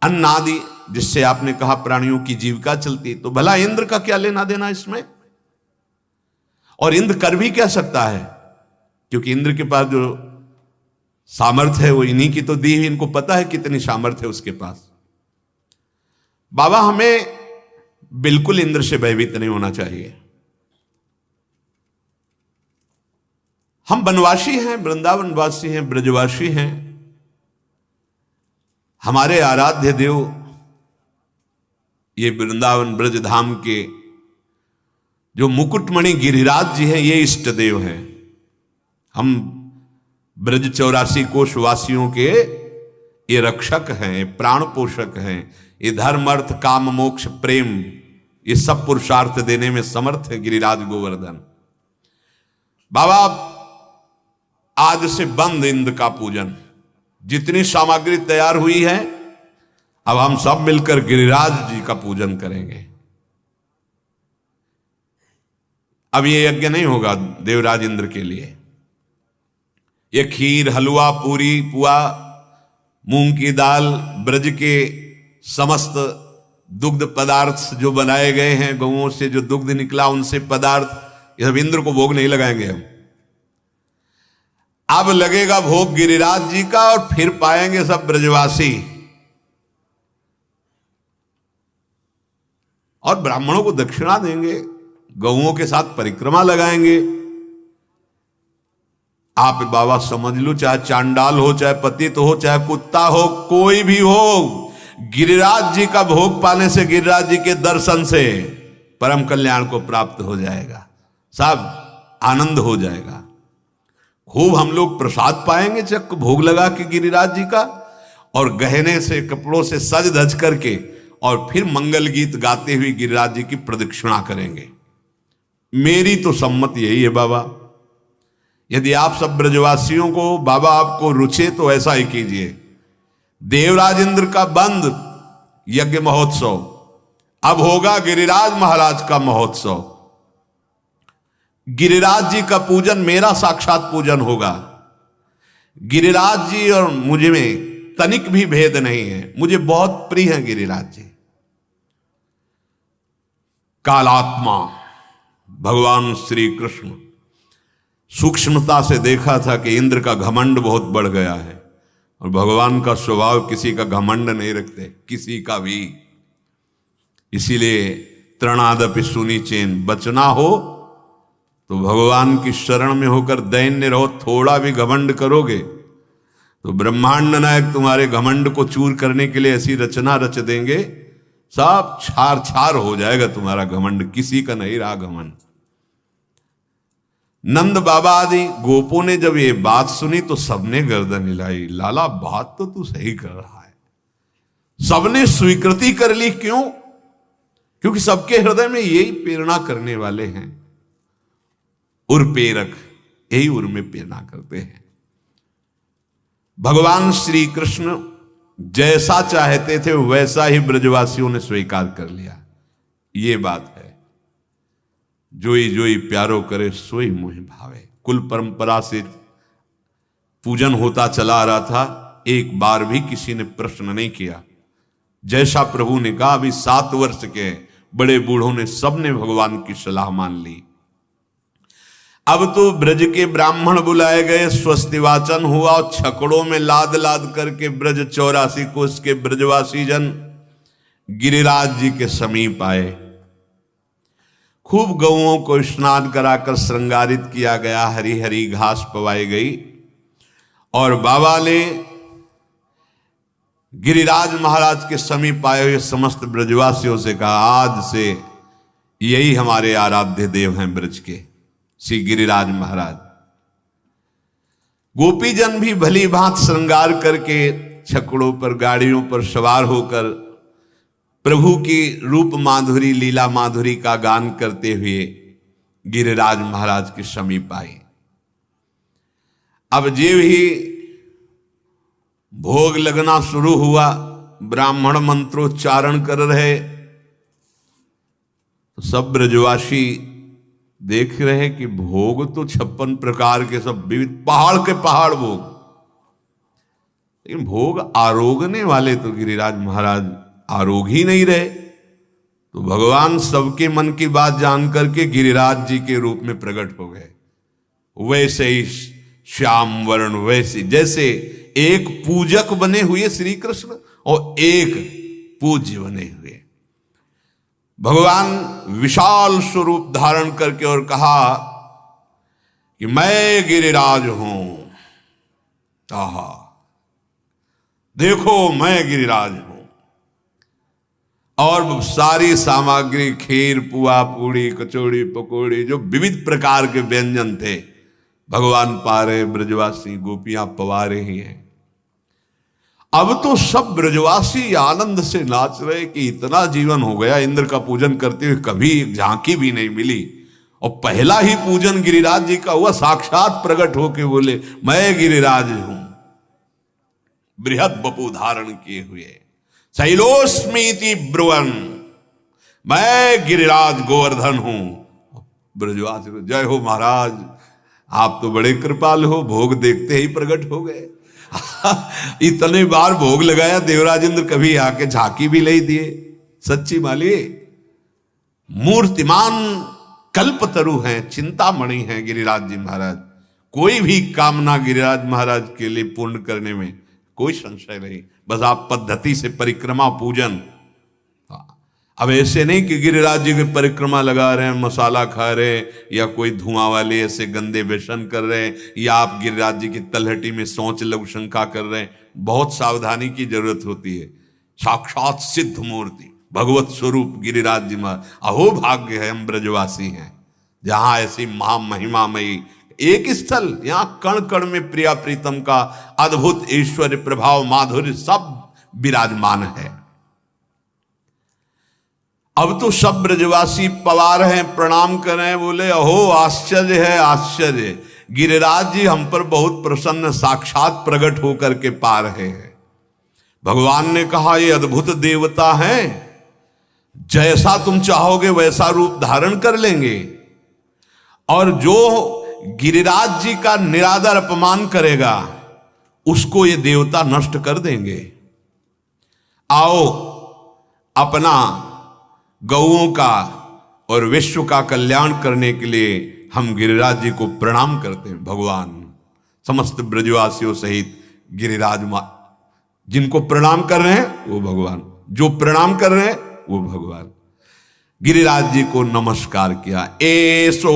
अन्न आदि, जिससे आपने कहा प्राणियों की जीविका चलती। तो भला इंद्र का क्या लेना देना इसमें? और इंद्र कर भी क्या सकता है, क्योंकि इंद्र के पास जो सामर्थ्य है वो इन्हीं की तो दी है। इनको पता है कितनी सामर्थ्य है उसके पास। बाबा, हमें बिल्कुल इंद्र से भयभीत नहीं होना चाहिए। हम वनवासी हैं, वृंदावनवासी हैं, ब्रजवासी हैं। हमारे आराध्य देव ये वृंदावन ब्रज धाम के जो मुकुटमणि गिरिराज जी हैं, ये इष्ट देव हैं। हम ब्रज 84 कोश वासियों के ये रक्षक हैं, ये प्राण पोषक हैं, ये धर्म अर्थ काम मोक्ष प्रेम, ये सब पुरुषार्थ देने में समर्थ है गिरिराज गोवर्धन। बाबा आज से बंद इंद्र का पूजन, जितनी सामग्री तैयार हुई है अब हम सब मिलकर गिरिराज जी का पूजन करेंगे। अब ये यज्ञ नहीं होगा देवराज इंद्र के लिए, ये खीर हलवा पूरी पुआ मूंग की दाल ब्रज के समस्त दुग्ध पदार्थ जो बनाए गए हैं, गौओं से जो दुग्ध निकला उनसे पदार्थ, ये सब इंद्र को भोग नहीं लगाएंगे हम। अब लगेगा भोग गिरिराज जी का और फिर पाएंगे सब ब्रजवासी। और ब्राह्मणों को दक्षिणा देंगे, गौओं के साथ परिक्रमा लगाएंगे। आप बाबा समझ लो, चाहे चांडाल हो, चाहे पतित हो, चाहे कुत्ता हो, कोई भी हो, गिरिराज जी का भोग पाने से, गिरिराज जी के दर्शन से परम कल्याण को प्राप्त हो जाएगा, सब आनंद हो जाएगा। खूब हम लोग प्रसाद पाएंगे चक भोग लगा के गिरिराज जी का, और गहने से कपड़ों से सज धज करके और फिर मंगल गीत गाते हुए गिरिराज जी की प्रदक्षिणा करेंगे। मेरी तो सम्मति यही है बाबा, यदि आप सब ब्रजवासियों को बाबा आपको रुचे तो ऐसा ही कीजिए। देवराज इंद्र का बंद यज्ञ महोत्सव, अब होगा गिरिराज महाराज का महोत्सव। गिरिराज जी का पूजन मेरा साक्षात पूजन होगा। गिरिराज जी और मुझे में तनिक भी भेद नहीं है, मुझे बहुत प्रिय है गिरिराज जी। कालात्मा भगवान श्री कृष्ण सूक्ष्मता से देखा था कि इंद्र का घमंड बहुत बढ़ गया है, और भगवान का स्वभाव किसी का घमंड नहीं रखते, किसी का भी। इसीलिए तृणादपि सुनी चेन, बचना हो तो भगवान की शरण में होकर दैन्य रहो। थोड़ा भी घमंड करोगे तो ब्रह्मांड नायक तुम्हारे घमंड को चूर करने के लिए ऐसी रचना रच देंगे, सब छार छार हो जाएगा तुम्हारा घमंड, किसी का नहीं रहा घमंड। नंद बाबा आदि गोपों ने जब ये बात सुनी तो सबने गर्दन हिलाई, लाला बात तो तू सही कर रहा है। सबने स्वीकृति कर ली। क्यों? क्योंकि सबके हृदय में यही प्रेरणा करने वाले हैं, उर प्रेरक, यही उर में प्रेरणा करते हैं। भगवान श्री कृष्ण जैसा चाहते थे वैसा ही ब्रजवासियों ने स्वीकार कर लिया। ये बात है, जोई जोई प्यारो करे सोई मोहि भावे। कुल परंपरा से पूजन होता चला आ रहा था, एक बार भी किसी ने प्रश्न नहीं किया। जैसा प्रभु ने कहा, अभी 7 वर्ष के बड़े बूढ़ों ने सबने भगवान की सलाह मान ली। अब तो ब्रज के ब्राह्मण बुलाए गए, स्वस्ति वाचन हुआ, और छकड़ों में लाद लाद करके ब्रज 84 कोष के ब्रजवासी जन गिरिराज जी के समीप आए। खूब गौओं को स्नान कराकर श्रृंगारित किया गया, हरी हरी घास पवाई गई, और बाबा ने गिरिराज महाराज के समीप आए हुए समस्त ब्रजवासियों से कहा, आज से यही हमारे आराध्य देव हैं ब्रज के श्री गिरिराज महाराज। गोपीजन भी भली भांत श्रृंगार करके छकड़ों पर, गाड़ियों पर सवार होकर प्रभु की रूप माधुरी, लीला माधुरी का गान करते हुए गिरिराज महाराज के समीप आए। अब जे भी भोग लगना शुरू हुआ, ब्राह्मण मंत्रोच्चारण कर रहे, तो सब ब्रजवासी देख रहे कि भोग तो 56 प्रकार के, सब विविध पहाड़ के पहाड़ भोग, लेकिन भोग आरोगने वाले तो गिरिराज महाराज आरोग ही नहीं रहे। तो भगवान सबके मन की बात जान करके गिरिराज जी के रूप में प्रकट हो गए। वैसे ही श्याम वर्ण, वैसे जैसे एक पूजक बने हुए श्री कृष्ण और एक पूज्य बने हुए भगवान, विशाल स्वरूप धारण करके, और कहा कि मैं गिरिराज हूं। आहा, देखो मैं गिरिराज हूं। और सारी सामग्री, खीर पुआ पूड़ी कचौड़ी पकौड़ी, जो विविध प्रकार के व्यंजन थे, भगवान पा रहे, ब्रजवासी गोपियां पवा रही हैं। अब तो सब ब्रजवासी आनंद से नाच रहे कि इतना जीवन हो गया, इंद्र का पूजन करते हुए कभी एक झांकी भी नहीं मिली, और पहला ही पूजन गिरिराज जी का हुआ, साक्षात प्रकट होके बोले मैं गिरिराज हूं, बृहद बपु धारण किए हुए, शैलोस्मीति ब्रुवन, मैं गिरिराज गोवर्धन हूं। ब्रजवासी जय हो महाराज, आप तो बड़े कृपाल हो, भोग देखते ही प्रकट हो गए। इतने बार भोग लगाया, देवराज इंद्र कभी आके झांकी भी नहीं दिए। सच्ची माली मूर्तिमान कल्पतरु हैं, चिंतामणि हैं गिरिराज जी महाराज। कोई भी कामना गिरिराज महाराज के लिए पूर्ण करने में कोई संशय नहीं, बस आप पद्धति से परिक्रमा पूजन। अब ऐसे नहीं कि गिरिराज जी की परिक्रमा लगा रहे हैं, मसाला खा रहे हैं, या कोई धुआं वाले ऐसे गंदे व्यसन कर रहे हैं, या आप गिरिराज जी की तलहटी में शौच लघु शंका कर रहे हैं। बहुत सावधानी की जरूरत होती है। साक्षात सिद्ध मूर्ति भगवत स्वरूप गिरिराज जी महाराज, अहो भाग्य है हम ब्रजवासी हैं जहां ऐसी महामहिमामयी एक स्थल, यहां कण कण में प्रिया प्रीतम का अद्भुत ऐश्वर्य प्रभाव माधुर्य सब विराजमान है। अब तो सब ब्रजवासी पवार हैं, प्रणाम करें, बोले अहो आश्चर्य है आश्चर्य, गिरिराज जी हम पर बहुत प्रसन्न, साक्षात प्रकट होकर के पा रहे हैं। भगवान ने कहा ये अद्भुत देवता हैं, जैसा तुम चाहोगे वैसा रूप धारण कर लेंगे, और जो गिरिराज जी का निरादर अपमान करेगा उसको ये देवता नष्ट कर देंगे। आओ अपना गौओं का और विश्व का कल्याण करने के लिए हम गिरिराज जी को प्रणाम करते हैं। भगवान समस्त ब्रजवासियों सहित गिरिराज जिनको प्रणाम कर रहे हैं वो भगवान, जो प्रणाम कर रहे हैं वो भगवान। गिरिराज जी को नमस्कार किया। एसो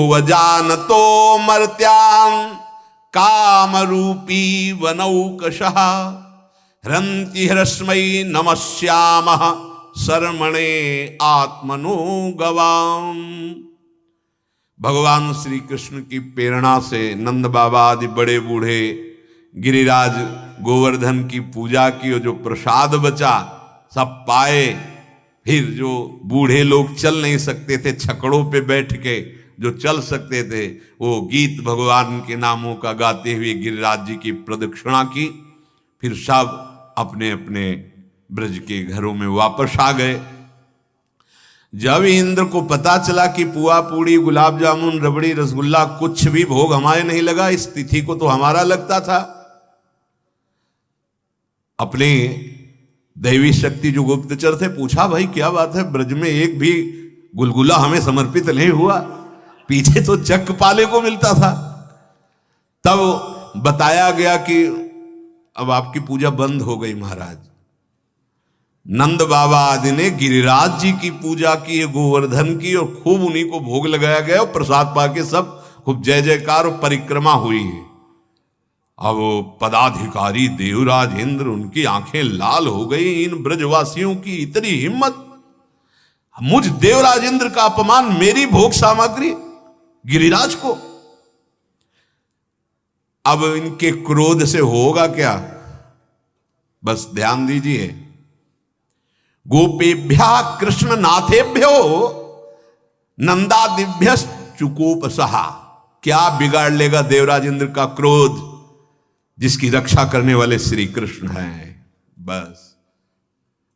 वजानतो मर्त्यान काम रूपी वनौकशः हरन्ति हरस्मै नमस्यामः शर्मणे आत्मनो गवाम। भगवान श्री कृष्ण की प्रेरणा से नंद बाबा आदि बड़े बूढ़े गिरिराज गोवर्धन की पूजा की, और जो प्रसाद बचा सब पाए। फिर जो बूढ़े लोग चल नहीं सकते थे, छकड़ों पे बैठ के जो चल सकते थे, वो गीत भगवान के नामों का गाते हुए गिरिराज जी की प्रदक्षिणा की। फिर सब अपने अपने ब्रज के घरों में वापस आ गए। जब इंद्र को पता चला कि पुआ पूड़ी गुलाब जामुन रबड़ी रसगुल्ला कुछ भी भोग हमारे नहीं लगा, इस तिथि को तो हमारा लगता था, अपने दैवी शक्ति जो गुप्तचर थे पूछा भाई क्या बात है, ब्रज में एक भी गुलगुला हमें समर्पित नहीं हुआ, पीछे तो चक पाले को मिलता था। तब बताया गया कि अब आपकी पूजा बंद हो गई महाराज। नंद बाबा आदि ने गिरिराज जी की पूजा की, गोवर्धन की, और खूब उन्हीं को भोग लगाया गया, और प्रसाद पाके सब खूब जय जयकार और परिक्रमा हुई है। अब पदाधिकारी देवराज इंद्र, उनकी आंखें लाल हो गई। इन ब्रजवासियों की इतनी हिम्मत, मुझ देवराज इंद्र का अपमान, मेरी भोग सामग्री गिरिराज को। अब इनके क्रोध से होगा क्या, बस ध्यान दीजिए। गोपेभ्या कृष्ण नाथेभ्यो नंदादिभ्य चुकोपसहा। क्या बिगाड़ लेगा देवराज इंद्र का क्रोध, जिसकी रक्षा करने वाले श्री कृष्ण हैं। बस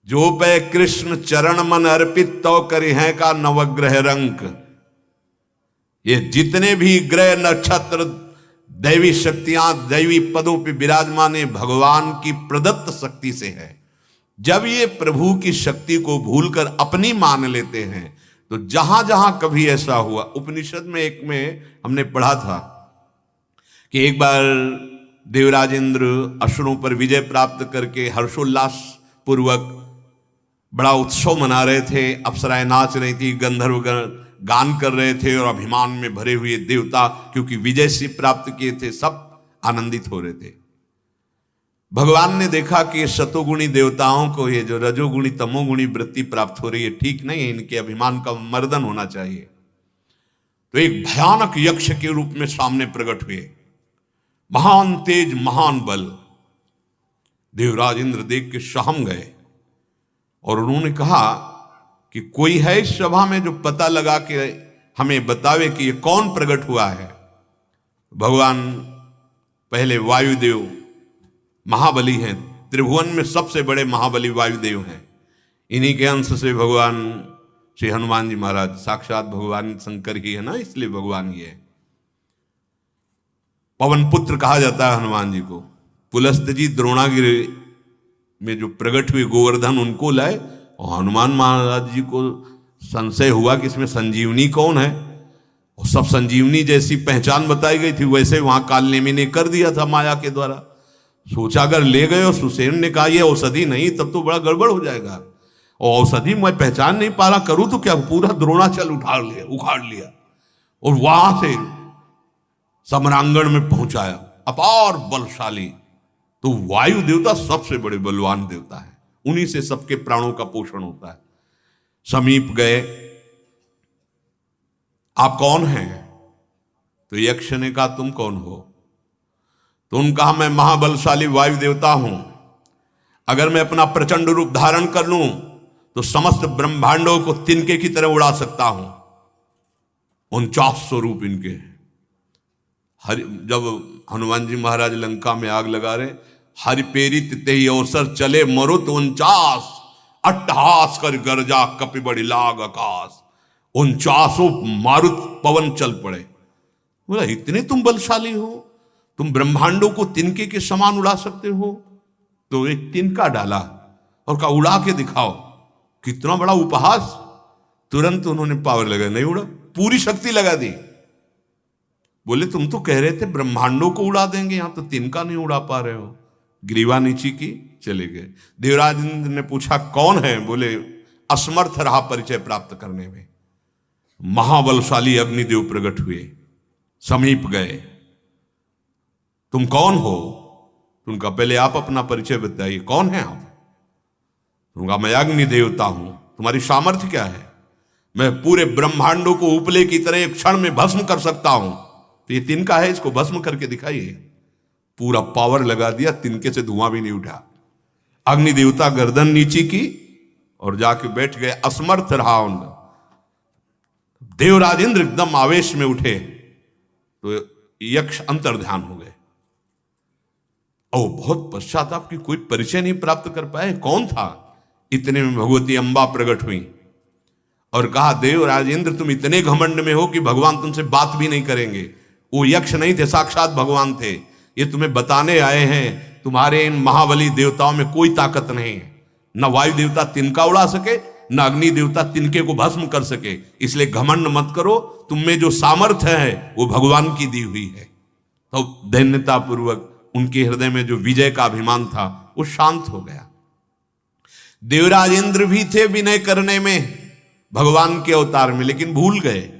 जो पे कृष्ण चरण मन अर्पित तो करे हैं का नवग्रह रंक। ये जितने भी ग्रह नक्षत्र दैवी शक्तियां दैवी पदों पे विराजमान है, भगवान की प्रदत्त शक्ति से है। जब ये प्रभु की शक्ति को भूलकर अपनी मान लेते हैं, तो जहां जहां कभी ऐसा हुआ, उपनिषद में एक में हमने पढ़ा था कि एक बार देवराज इंद्र असुरों पर विजय प्राप्त करके हर्षोल्लास पूर्वक बड़ा उत्सव मना रहे थे। अप्सराएं नाच रही थी, गंधर्वगण गान कर रहे थे, और अभिमान में भरे हुए देवता क्योंकि विजय से प्राप्त किए थे, सब आनंदित हो रहे थे। भगवान ने देखा कि शतोगुणी देवताओं को ये जो रजोगुणी तमोगुणी वृत्ति प्राप्त हो रही है, ठीक नहीं है, इनके अभिमान का मर्दन होना चाहिए। तो एक भयानक यक्ष के रूप में सामने प्रकट हुए, महान तेज महान बल। देवराज इंद्र देख के सहम गए और उन्होंने कहा कि कोई है इस सभा में जो पता लगा के हमें बतावे कि ये कौन प्रकट हुआ है। भगवान पहले वायुदेव महाबली हैं, त्रिभुवन में सबसे बड़े महाबली वायुदेव हैं। इन्हीं के अंश से भगवान श्री हनुमान जी महाराज, साक्षात भगवान शंकर ही है ना, इसलिए भगवान ये पवन पुत्र कहा जाता है हनुमान जी को। पुलस्त जी द्रोणागिरि में जो प्रकट हुए गोवर्धन उनको लाए, और हनुमान महाराज जी को संशय हुआ कि इसमें संजीवनी कौन है, और सब संजीवनी जैसी पहचान बताई गई थी वैसे वहां कालनेमी ने कर दिया था माया के द्वारा। सोचा अगर ले गए और सुसेन ने कहा ये औषधि नहीं, तब तो बड़ा गड़बड़ हो जाएगा, और औषधि मैं पहचान नहीं पा रहा, करूं तो क्या, पूरा द्रोणाचल उखाड़ लिया और वहां से सम्रांगण में पहुंचाया। अपार बलशाली, तो वायु देवता सबसे बड़े बलवान देवता है, उन्हीं से सबके प्राणों का पोषण होता है। समीप गए, आप कौन हैं? तो यक्ष ने कहा तुम कौन हो? तो उन्होंने कहा मैं महाबलशाली वायु देवता हूं, अगर मैं अपना प्रचंड रूप धारण कर लूं तो समस्त ब्रह्मांडों को तिनके की तरह उड़ा सकता हूं। 49 स्वरूप इनके। जब हनुमान जी महाराज लंका में आग लगा रहे, हरि पेरित तेहि अवसर चले मरुत 49 अट्टहास कर गरजा कपि बड़ी लाग आकाश। 49 मारुत पवन चल पड़े। बोला इतने तुम बलशाली हो, तुम ब्रह्मांडों को तिनके के समान उड़ा सकते हो? तो एक तिनका डाला और कहा उड़ा के दिखाओ। कितना बड़ा उपहास! तुरंत उन्होंने पावर लगा, नहीं उड़ा, पूरी शक्ति लगा दी। बोले तुम तो कह रहे थे ब्रह्मांडों को उड़ा देंगे, यहां तो तिनका नहीं उड़ा पा रहे हो। ग्रीवा नीची की, चले गए। देवराज इंद्र ने पूछा कौन है? बोले असमर्थ रहा परिचय प्राप्त करने में। महाबलशाली अग्निदेव प्रकट हुए, समीप गए। तुम कौन हो? तुमका पहले आप अपना परिचय बताइए, कौन है आप? तुमका मैं अग्नि देवता हूं। तुम्हारी सामर्थ्य क्या है? मैं पूरे ब्रह्मांडों को उपले की तरह एक क्षण में भस्म कर सकता हूं। तो ये तिनका है, इसको भस्म करके दिखाइए। पूरा पावर लगा दिया, तिनके से धुआं भी नहीं उठा। अग्नि देवता गर्दन नीची की और जाके बैठ गए, असमर्थ रहा उनका। देवराज इंद्र एकदम आवेश में उठे तो यक्ष अंतर्ध्यान हो गए। ओ बहुत पश्चाताप की कोई परिचय नहीं प्राप्त कर पाए, कौन था? इतने में भगवती अंबा प्रकट हुई और कहा देवराज इंद्र तुम इतने घमंड में हो कि भगवान तुमसे बात भी नहीं करेंगे। वो यक्ष नहीं थे, साक्षात भगवान थे। ये तुम्हें बताने आए हैं तुम्हारे इन महाबली देवताओं में कोई ताकत नहीं है। न वायु देवता तिनका उड़ा सके, न अग्नि देवता तिनके को भस्म कर सके। इसलिए घमंड मत करो, तुम में जो सामर्थ्य है वो भगवान की दी हुई है। तो दैन्यता पूर्वक उनके हृदय में जो विजय का अभिमान था वो शांत हो गया। देवराज इंद्र भी थे विनय करने में भगवान के अवतार में, लेकिन भूल गए।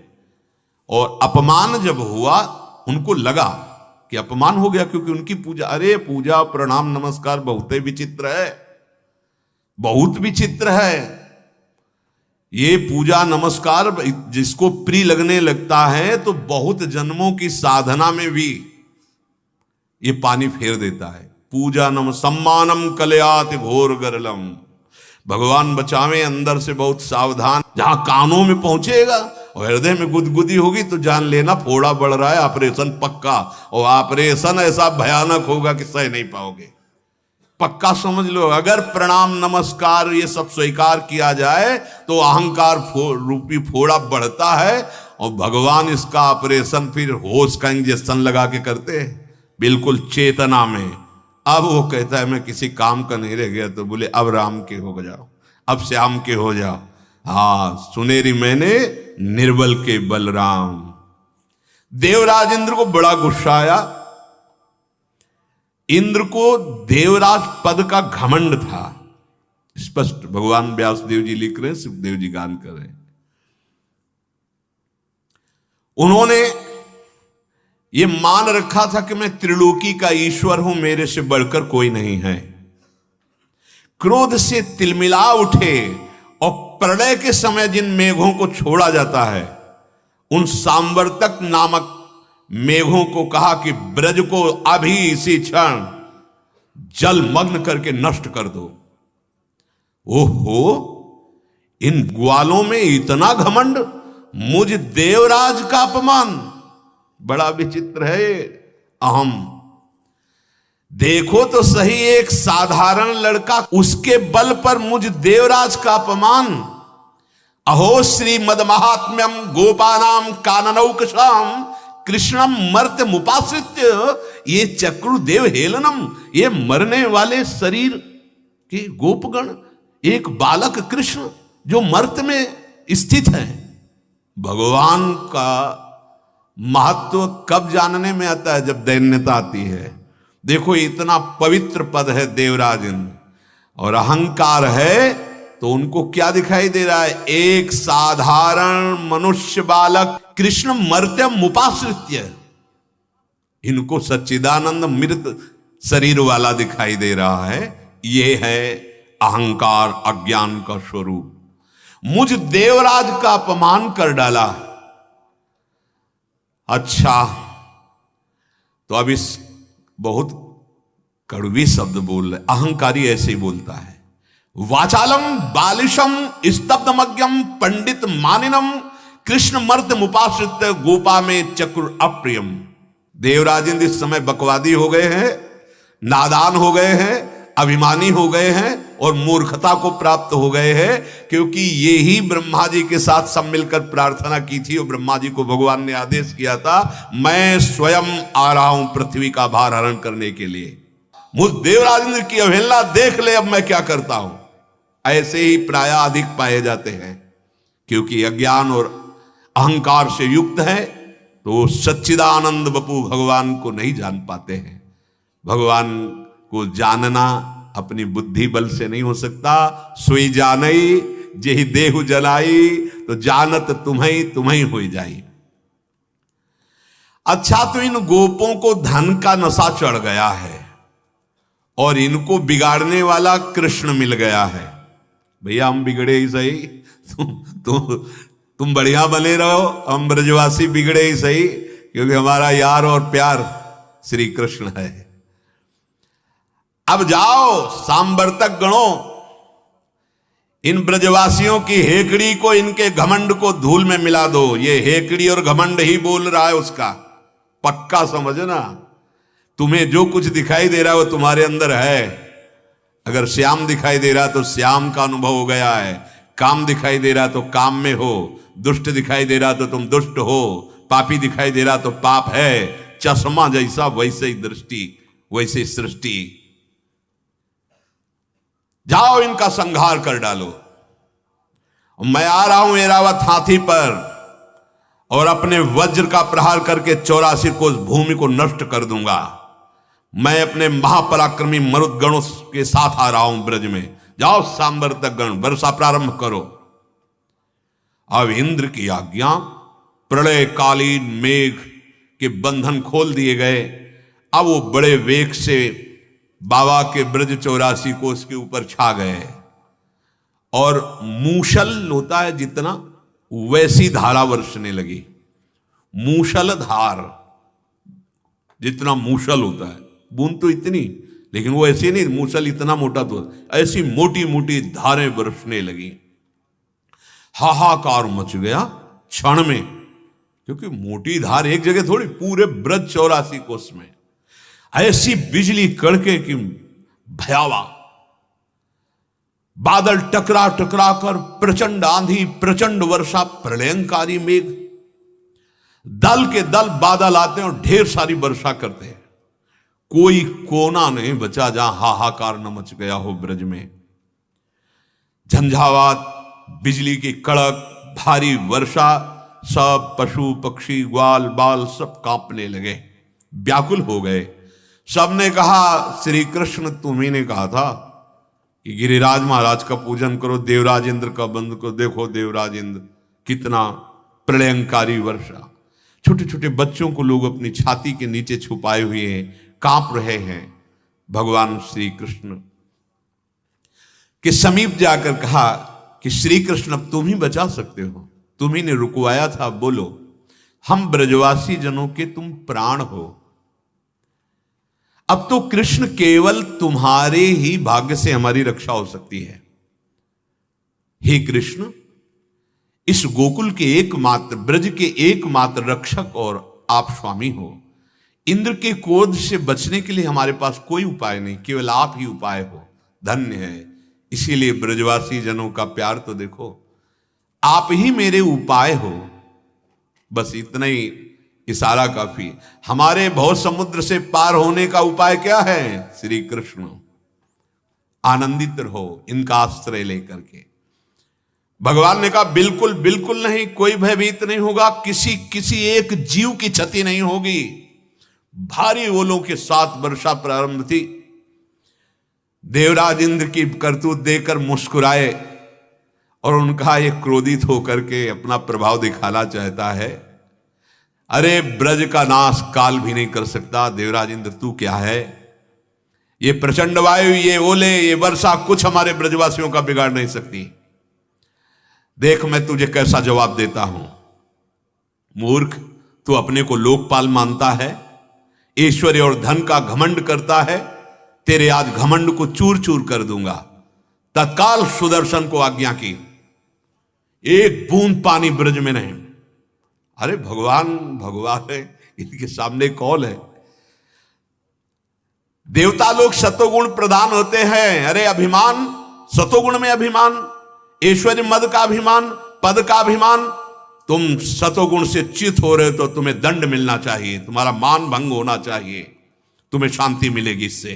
और अपमान जब हुआ उनको लगा कि अपमान हो गया, क्योंकि उनकी पूजा, अरे पूजा प्रणाम नमस्कार बहुत विचित्र है, बहुत विचित्र है। ये पूजा नमस्कार जिसको प्रिय लगने लगता है तो बहुत जन्मों की साधना में भी ये पानी फेर देता है। पूजा नम सम्मानम कलयाति घोर गरलम। भगवान बचावे, अंदर से बहुत सावधान। जहां कानों में पहुंचेगा और हृदय में गुदगुदी होगी तो जान लेना फोड़ा बढ़ रहा है, ऑपरेशन पक्का। और ऑपरेशन ऐसा भयानक होगा कि सह नहीं पाओगे, पक्का समझ लो। अगर प्रणाम नमस्कार ये सब स्वीकार किया जाए तो अहंकार रूपी फोड़ा बढ़ता है और भगवान इसका ऑपरेशन फिर होश का इंजेक्शन लगा के करते हैं, बिल्कुल चेतना में। अब वो कहता है मैं किसी काम का नहीं रह गया, तो बोले अब राम के हो जाओ, अब श्याम के हो जाओ। हाँ सुनेरी मैंने निर्बल के बलराम। देवराज इंद्र को बड़ा गुस्सा आया। इंद्र को देवराज पद का घमंड था, स्पष्ट भगवान व्यासदेव जी लिख रहे हैं, सुखदेव जी गान कर रहे हैं। उन्होंने ये मान रखा था कि मैं त्रिलोकी का ईश्वर हूं, मेरे से बढ़कर कोई नहीं है। क्रोध से तिलमिला उठे और प्रलय के समय जिन मेघों को छोड़ा जाता है उन सांवर्तक नामक मेघों को कहा कि ब्रज को अभी इसी क्षण जल मग्न करके नष्ट कर दो। ओहो, इन ग्वालों में इतना घमंड, मुझ देवराज का अपमान। बड़ा विचित्र है अहम। देखो तो सही, एक साधारण लड़का, उसके बल पर मुझ देवराज का अपमान। अहो श्रीमद महात्म्यम गोपानाम काननौकशाम कृष्णम मर्त्य मुपाश्रित्य, ये चक्रुदेव हेलनम, ये मरने वाले शरीर के गोपगण, एक बालक कृष्ण जो मर्त्य में स्थित है। भगवान का महत्व कब जानने में आता है? जब दैन्यता आती है। देखो, इतना पवित्र पद है देवराज इंद्र, और अहंकार है तो उनको क्या दिखाई दे रहा है? एक साधारण मनुष्य बालक कृष्ण मर्त्यम उपाश्रित्य, इनको सच्चिदानंद मृत शरीर वाला दिखाई दे रहा है। ये है अहंकार, अज्ञान का स्वरूप। मुझ देवराज का अपमान कर डाला। अच्छा, तो अब इस बहुत कड़वी शब्द बोल रहे, अहंकारी ऐसे ही बोलता है। वाचालम बालिशम स्तब्धमज्ञम पंडित मानिनम कृष्ण मर्त मुपाश्रित गोपा में चक्र अप्रियम। देवराजेंद्र इस समय बकवादी हो गए हैं, नादान हो गए हैं, अभिमानी हो गए हैं और मूर्खता को प्राप्त हो गए हैं, क्योंकि ये ही ब्रह्मा जी के साथ सब मिलकर प्रार्थना की थी और ब्रह्मा जी को भगवान ने आदेश किया था, मैं स्वयं आ रहा हूं पृथ्वी का भार हरण करने के लिए। मुझ देवराजेंद्र की अवहेलना देख ले, अब मैं क्या करता हूं। ऐसे ही प्राय अधिक पाए जाते हैं, क्योंकि अज्ञान और अहंकार से युक्त है तो सच्चिदानंद बपू भगवान को नहीं जान पाते हैं। भगवान को जानना अपनी बुद्धि बल से नहीं हो सकता। सोई जानई जेहि देहु जलाई, तो जानत तुम्हें हो जाई। अच्छा, तो इन गोपों को धन का नशा चढ़ गया है और इनको बिगाड़ने वाला कृष्ण मिल गया है। भैया हम बिगड़े ही सही, तुम बढ़िया बने रहो, हम ब्रजवासी बिगड़े ही सही, क्योंकि हमारा यार और प्यार श्री कृष्ण है। अब जाओ सांबर्तक गणों, इन ब्रजवासियों की हेकड़ी को, इनके घमंड को धूल में मिला दो। ये हेकड़ी और घमंड ही बोल रहा है उसका, पक्का समझना। तुम्हें जो कुछ दिखाई दे रहा है वो तुम्हारे अंदर है। अगर श्याम दिखाई दे रहा तो श्याम का अनुभव हो गया है, काम दिखाई दे रहा तो काम में हो, दुष्ट दिखाई दे रहा तो तुम दुष्ट हो, पापी दिखाई दे रहा तो पाप है। चश्मा जैसा वैसे ही दृष्टि, वैसे सृष्टि। जाओ इनका संहार कर डालो। मैं आ रहा हूं ऐरावत हाथी पर और अपने वज्र का प्रहार करके 84 कोस भूमि को नष्ट कर दूंगा। मैं अपने महापराक्रमी मरुदगणों के साथ आ रहा हूं ब्रज में। जाओ सांबर्तक गण, वर्षा प्रारंभ करो। अब इंद्र की आज्ञा, प्रलयकालीन मेघ के बंधन खोल दिए गए। अब वो बड़े वेग से बाबा के ब्रज 84 कोस के ऊपर छा गए और मूषल होता है जितना, वैसी धारा वर्षने लगी। मूषल धार, जितना मूषल होता है, बूंद तो इतनी, लेकिन वो ऐसी नहीं, मूषल इतना मोटा, तो ऐसी मोटी मोटी धारें बरसने लगी। हाहाकार मच गया क्षण में, क्योंकि मोटी धार एक जगह थोड़ी, पूरे ब्रज 84 कोस में ऐसी बिजली कड़के की भयावह, बादल टकरा टकरा कर प्रचंड आंधी, प्रचंड वर्षा, प्रलयंकारी मेघ, दल के दल बादल आते हैं और ढेर सारी वर्षा करते हैं। कोई कोना नहीं बचा जहां हाहाकार न मच गया हो ब्रज में। झंझावात, बिजली की कड़क, भारी वर्षा, सब पशु पक्षी ग्वाल बाल सब कांपने लगे, व्याकुल हो गए। सबने कहा, श्री कृष्ण तुम्ही ने कहा था कि गिरिराज महाराज का पूजन करो, देवराज इंद्र का बंद करो। देखो देवराज इंद्र, कितना प्रलयंकारी वर्षा। छोटे छोटे बच्चों को लोग अपनी छाती के नीचे छुपाए हुए हैं, कांप रहे हैं। भगवान श्री कृष्ण के समीप जाकर कहा कि श्री कृष्ण अब तुम ही बचा सकते हो, तुम्ही ने रुकवाया था, बोलो। हम ब्रजवासी जनों के तुम प्राण हो। अब तो कृष्ण केवल तुम्हारे ही भाग्य से हमारी रक्षा हो सकती है। हे कृष्ण, इस गोकुल के एकमात्र, ब्रज के एकमात्र रक्षक और आप स्वामी हो। इंद्र के क्रोध से बचने के लिए हमारे पास कोई उपाय नहीं, केवल आप ही उपाय हो। धन्य है। इसीलिए ब्रजवासी जनों का प्यार तो देखो, आप ही मेरे उपाय हो। बस इतना ही इशारा काफी। हमारे भव समुद्र से पार होने का उपाय क्या है? श्री कृष्ण। आनंदित रहो इनका आश्रय लेकर के। भगवान ने कहा बिल्कुल बिल्कुल नहीं, कोई भयभीत नहीं होगा, किसी एक जीव की क्षति नहीं होगी। भारी ओलों के साथ वर्षा प्रारंभ थी। देवराज इंद्र की करतूत देकर मुस्कुराए और उनका एक क्रोधित होकर के अपना प्रभाव दिखाना चाहता है। अरे ब्रज का नाश काल भी नहीं कर सकता। देवराज इंद्र तू क्या है? ये प्रचंड वायु, ये ओले, ये वर्षा कुछ हमारे ब्रजवासियों का बिगाड़ नहीं सकती। देख मैं तुझे कैसा जवाब देता हूं। मूर्ख, तू अपने को लोकपाल मानता है, ऐश्वर्य और धन का घमंड करता है। तेरे आज घमंड को चूर चूर कर दूंगा। तत्काल सुदर्शन को आज्ञा की, एक बूंद पानी ब्रज में नहीं। अरे भगवान है, इनके सामने कौन है? देवता लोग सतोगुण प्रधान होते हैं। अरे अभिमान, सतोगुण में अभिमान, ऐश्वर्य मद का अभिमान, पद का अभिमान। तुम सतोगुण से चित हो रहे हो तो तुम्हें दंड मिलना चाहिए, तुम्हारा मान भंग होना चाहिए, तुम्हें शांति मिलेगी इससे।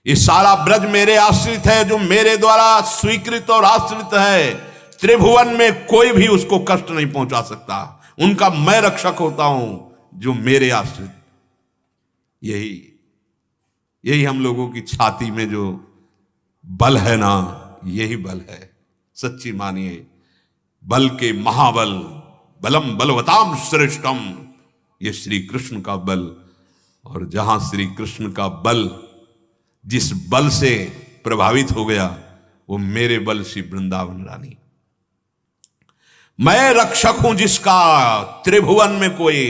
ये सारा ब्रज मेरे आश्रित है, जो मेरे द्वारा स्वीकृत और आश्रित है। त्रिभुवन में कोई भी उसको कष्ट नहीं पहुंचा सकता। उनका मैं रक्षक होता हूं, जो मेरे आश्रित। यही हम लोगों की छाती में जो बल है ना, यही बल है। सच्ची मानिए, बल के महाबल, बलम बलवताम श्रेष्ठम, ये श्री कृष्ण का बल। और जहां श्री कृष्ण का बल, जिस बल से प्रभावित हो गया, वो मेरे बल श्री वृंदावन रानी। मैं रक्षक हूं जिसका त्रिभुवन में कोई।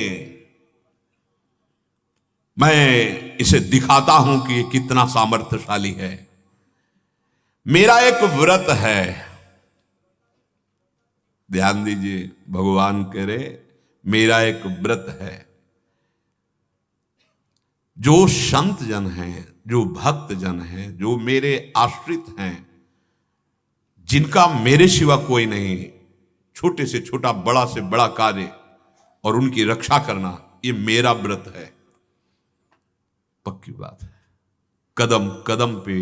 मैं इसे दिखाता हूं कि ये कितना सामर्थ्यशाली है। मेरा एक व्रत है, ध्यान दीजिए, भगवान कह रहे मेरा एक व्रत है। जो संत जन हैं, जो भक्त जन हैं, जो मेरे आश्रित हैं, जिनका मेरे सिवा कोई नहीं, छोटे से छोटा, बड़ा से बड़ा कार्य और उनकी रक्षा करना, ये मेरा व्रत है। पक्की बात है। कदम कदम पे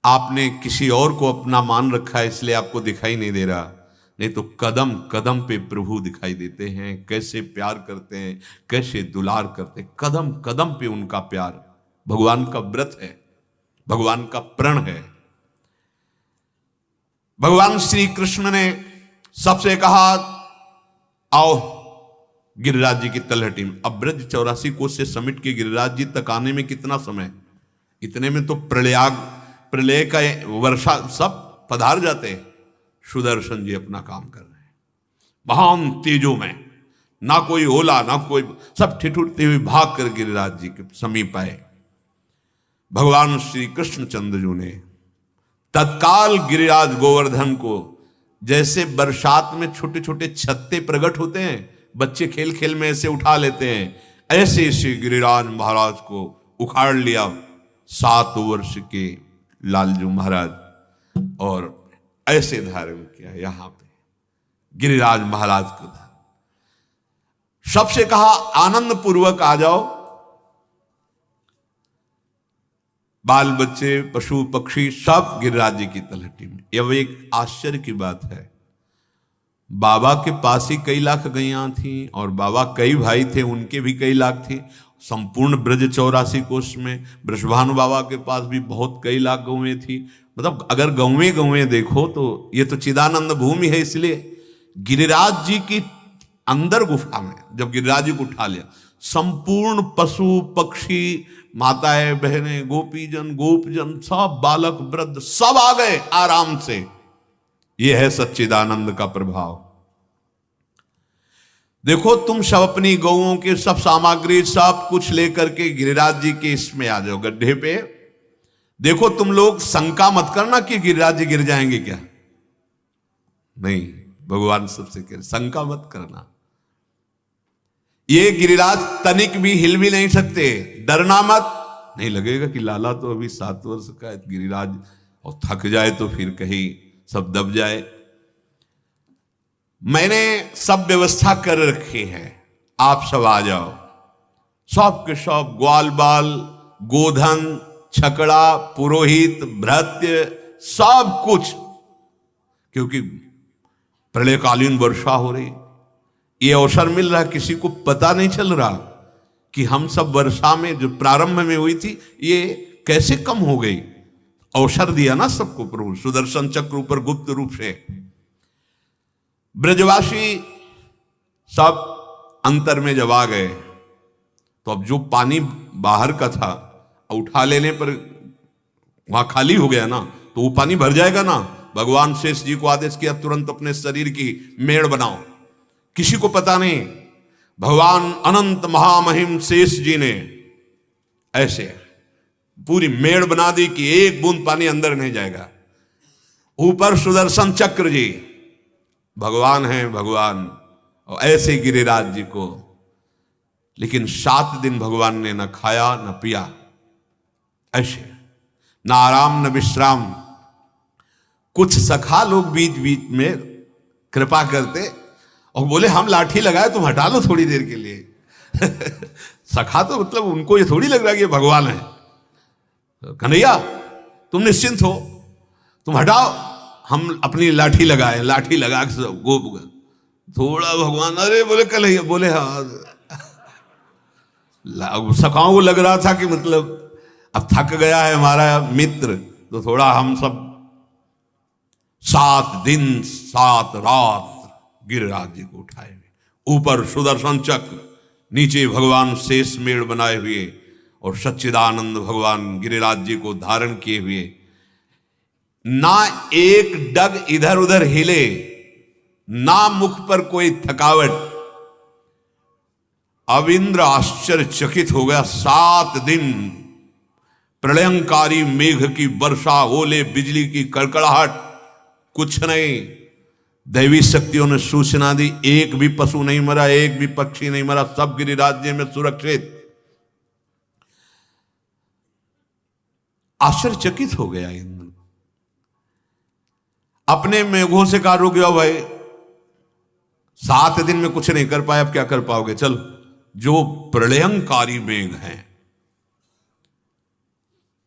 आपने किसी और को अपना मान रखा है, इसलिए आपको दिखाई नहीं दे रहा, नहीं तो कदम कदम पे प्रभु दिखाई देते हैं। कैसे प्यार करते हैं, कैसे दुलार करते हैं, कदम कदम पे उनका प्यार। भगवान का व्रत है, भगवान का प्रण है। भगवान श्री कृष्ण ने सबसे कहा आओ गिरिराज जी की तलहटी में। अब ब्रज 84 कोस से समिट के गिरिराज जी तक आने में कितना समय? इतने में तो प्रलय का वर्षा सब पधार जाते हैं। सुदर्शन जी अपना काम कर रहे हैं महान तेजों में, ना कोई ओला ना कोई, सब ठिठुरते हुए भाग कर गिरिराज जी के समीप आए। भगवान श्री कृष्णचंद्र जी ने तत्काल गिरिराज गोवर्धन को, जैसे बरसात में छोटे छोटे छत्ते प्रकट होते हैं, बच्चे खेल खेल में ऐसे उठा लेते हैं, ऐसे ऐसे गिरिराज महाराज को उखाड़ लिया 7 वर्ष के लालजू महाराज, और ऐसे धारण किया यहां पे गिरिराज महाराज को। सबसे कहा आनंद पूर्वक आ जाओ, बाल बच्चे पशु पक्षी सब गिरिराज जी की तलहटी में। यह एक आश्चर्य की बात है। बाबा के पास ही कई लाख गैया थी और बाबा कई भाई थे, उनके भी कई लाख थी। संपूर्ण ब्रज 84 कोष में वृषभानु बाबा के पास भी बहुत कई लाख गौएं थी। मतलब अगर गौएं देखो तो ये तो चिदानंद भूमि है। इसलिए गिरिराज जी की अंदर गुफा में जब गिरिराज जी को उठा लिया, संपूर्ण पशु पक्षी, माताएं बहनें, गोपीजन गोपजन, सब बालक वृद्ध सब आ गए आराम से। यह है सच्चिदानंद का प्रभाव। देखो तुम सब अपनी गौओं के सब सामग्री सब कुछ लेकर के गिरिराज जी के इसमें आ जाओ, गड्ढे पे। देखो तुम लोग शंका मत करना कि गिरिराज जी गिर जाएंगे क्या, नहीं, भगवान सबसे कह रहे शंका मत करना। ये गिरिराज तनिक भी हिल भी नहीं सकते, डरना मत। नहीं लगेगा कि लाला तो अभी 7 वर्ष का है, गिरिराज और थक जाए तो फिर कहीं सब दब जाए। मैंने सब व्यवस्था कर रखी है, आप सब आ जाओ। सब के सब ग्वाल बाल, गोधन, छकड़ा, पुरोहित, भृत्य, सब कुछ, क्योंकि प्रलयकालीन वर्षा हो रही, ये अवसर मिल रहा, किसी को पता नहीं चल रहा कि हम सब वर्षा में जो प्रारंभ में हुई थी ये कैसे कम हो गई। अवसर दिया ना सबको प्रभु, सुदर्शन चक्र ऊपर गुप्त रूप से। ब्रजवासी सब अंतर में जब आ गए तो अब जो पानी बाहर का था उठा लेने पर वहां खाली हो गया ना, तो वो पानी भर जाएगा ना। भगवान शेष जी को आदेश किया तुरंत अपने शरीर की मेड़ बनाओ, किसी को पता नहीं। भगवान अनंत महामहिम शेष जी ने ऐसे पूरी मेड़ बना दी कि एक बूंद पानी अंदर नहीं जाएगा। ऊपर सुदर्शन चक्र जी भगवान हैं भगवान, और ऐसे गिरिराज जी को। लेकिन 7 दिन भगवान ने न खाया न पिया, ऐसे न आराम न विश्राम। कुछ सखा लोग बीच बीच में कृपा करते और बोले हम लाठी लगाए तुम हटा लो थोड़ी देर के लिए। सखा तो मतलब उनको ये थोड़ी लग रहा है कि भगवान है। कन्हैया तुम निश्चिंत हो, तुम हटाओ, हम अपनी लाठी लगाए। लाठी लगा के गोप थोड़ा भगवान, अरे बोले कन्हैया, बोले हाँ। सखाओं को लग रहा था कि मतलब अब थक गया है हमारा मित्र, तो थोड़ा हम सब 7 दिन 7 रात गिरिराज जी को उठाए हुए, ऊपर सुदर्शन चक्र, नीचे भगवान शेष मेड़ बनाए हुए और सच्चिदानंद भगवान गिरिराज जी को धारण किए हुए। ना एक डग इधर उधर हिले, ना मुख पर कोई थकावट। अब इंद्र आश्चर्यचकित हो गया। 7 दिन प्रलयंकारी मेघ की वर्षा, ओले, बिजली की कड़कड़ाहट, कुछ नहीं। दैवी शक्तियों ने सूचना दी, एक भी पशु नहीं मरा, एक भी पक्षी नहीं मरा, सब गिरिराज जी में सुरक्षित। आश्चर्यचकित हो गया इंद्र, अपने मेघों से कहा रुक जाओ भाई, 7 दिन में कुछ नहीं कर पाए, अब क्या कर पाओगे, चल। जो प्रलयंकारी मेघ हैं,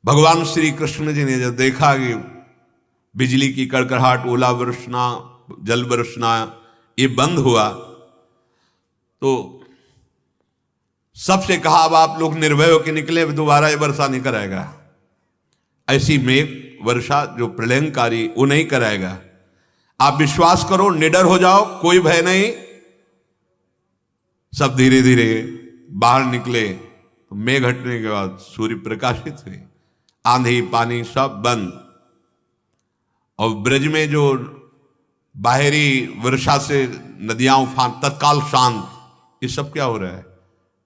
भगवान श्री कृष्ण जी ने जब देखा कि बिजली की कड़कड़ाहट, ओला बरसना, जल बरसना ये बंद हुआ, तो सबसे कहा अब आप लोग निर्भय होकर निकले, दोबारा ये वर्षा नहीं कराएगा। ऐसी मेघ वर्षा जो प्रलयंकारी वो नहीं कराएगा। आप विश्वास करो, निडर हो जाओ, कोई भय नहीं। सब धीरे धीरे बाहर निकले तो मेघ हटने के बाद सूर्य प्रकाशित हुए, आंधी पानी सब बंद। और ब्रज में जो बाहरी वर्षा से नदियां उफान तत्काल शांत, ये सब क्या हो रहा है,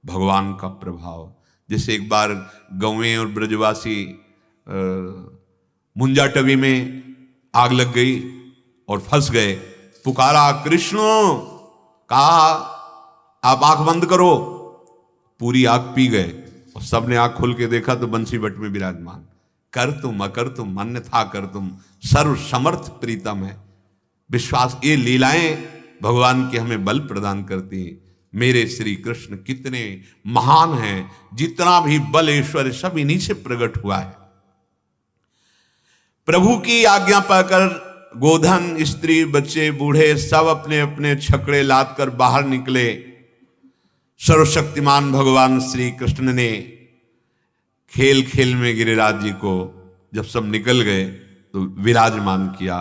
भगवान का प्रभाव। जैसे एक बार गौएं और ब्रजवासी मुंजाटवी में आग लग गई और फंस गए, पुकारा कृष्ण, कहा आप आंख बंद करो, पूरी आग पी गए। और सबने आंख खोल के देखा तो बंसी बट में विराजमान, कर तुम अकर तुम अन्यथा कर तुम, सर्व समर्थ प्रीतम है। विश्वास, ये लीलाएं भगवान की हमें बल प्रदान करती हैं। मेरे श्री कृष्ण कितने महान हैं, जितना भी बल ऐश्वर्य सब इन्हीं से प्रकट हुआ है। प्रभु की आज्ञा पाकर गोधन, स्त्री, बच्चे, बूढ़े सब अपने अपने छकड़े लाद कर बाहर निकले। सर्वशक्तिमान भगवान श्री कृष्ण ने खेल खेल में गिरिराज जी को जब सब निकल गए तो विराजमान किया।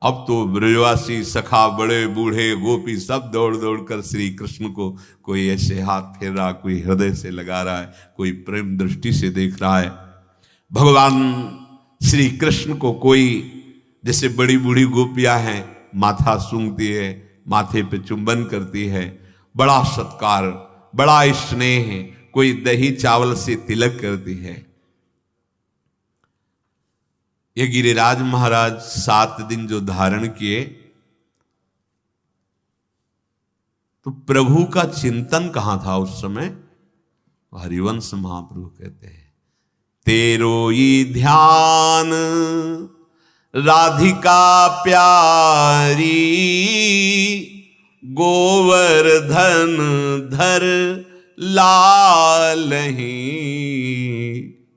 अब तो ब्रजवासी सखा, बड़े बूढ़े, गोपी सब दौड़ दौड़ कर श्री कृष्ण को, कोई ऐसे हाथ फेर रहा, कोई हृदय से लगा रहा है, कोई प्रेम दृष्टि से देख रहा है। भगवान श्री कृष्ण को कोई, जैसे बड़ी बूढ़ी गोपियां हैं, माथा सूंघती है, माथे पे चुंबन करती है, बड़ा सत्कार, बड़ा स्नेह, कोई दही चावल से तिलक करती है। ये गिरिराज महाराज 7 दिन जो धारण किए, तो प्रभु का चिंतन कहां था उस समय? हरिवंश महाप्रभु कहते हैं, तेरो ये ध्यान राधिका प्यारी, गोवर्धन धर लालही।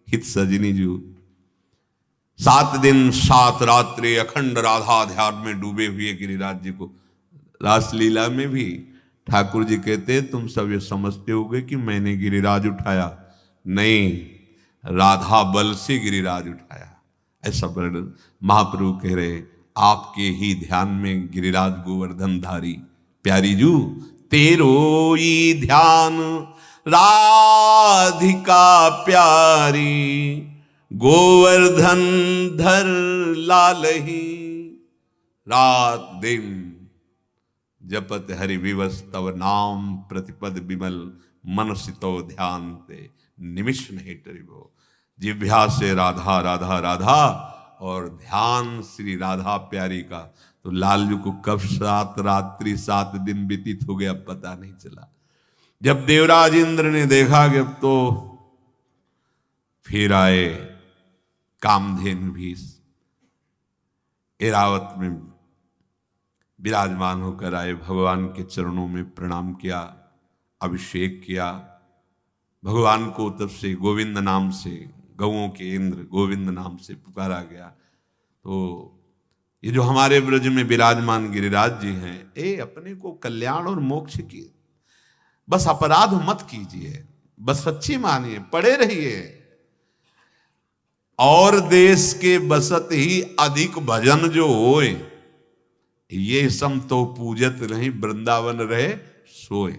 हित सजनी जी 7 दिन 7 रात्रि अखंड राधा ध्यान में डूबे हुए गिरिराज जी को, रासलीला में भी ठाकुर जी कहते तुम सब ये समझते होगे कि मैंने गिरिराज उठाया, नहीं, राधा बल से गिरिराज उठाया, ऐसा वर्णन महाप्रभु कह रहे। आपके ही ध्यान में गिरिराज गोवर्धन धारी, प्यारी जू तेरो ही ध्यान राधिका प्यारी, गोवर्धन धर लालही। रात दिन जपत हरि विवस तव नाम, प्रतिपद विमल मन सितो ध्यान ते, निमिष नहीं टरिबो। जिह्वा से राधा राधा राधा और ध्यान श्री राधा प्यारी का, तो लालजू को कब 7 रात्रि 7 दिन व्यतीत हो गया पता नहीं चला। जब देवराज इंद्र ने देखा कि अब तो फिर आए कामधेनु भी एरावत में विराजमान होकर आए, भगवान के चरणों में प्रणाम किया, अभिषेक किया। भगवान को तब से गोविंद नाम से, गौओं के इंद्र गोविंद नाम से पुकारा गया। तो ये जो हमारे ब्रज में विराजमान गिरिराज जी हैं, ये अपने को कल्याण और मोक्ष की, बस अपराध मत कीजिए, बस सच्ची मानिए, पड़े रहिए। और देश के बसत ही अधिक भजन जो होए, ये सम तो पूजत नहीं, वृंदावन रहे सोए।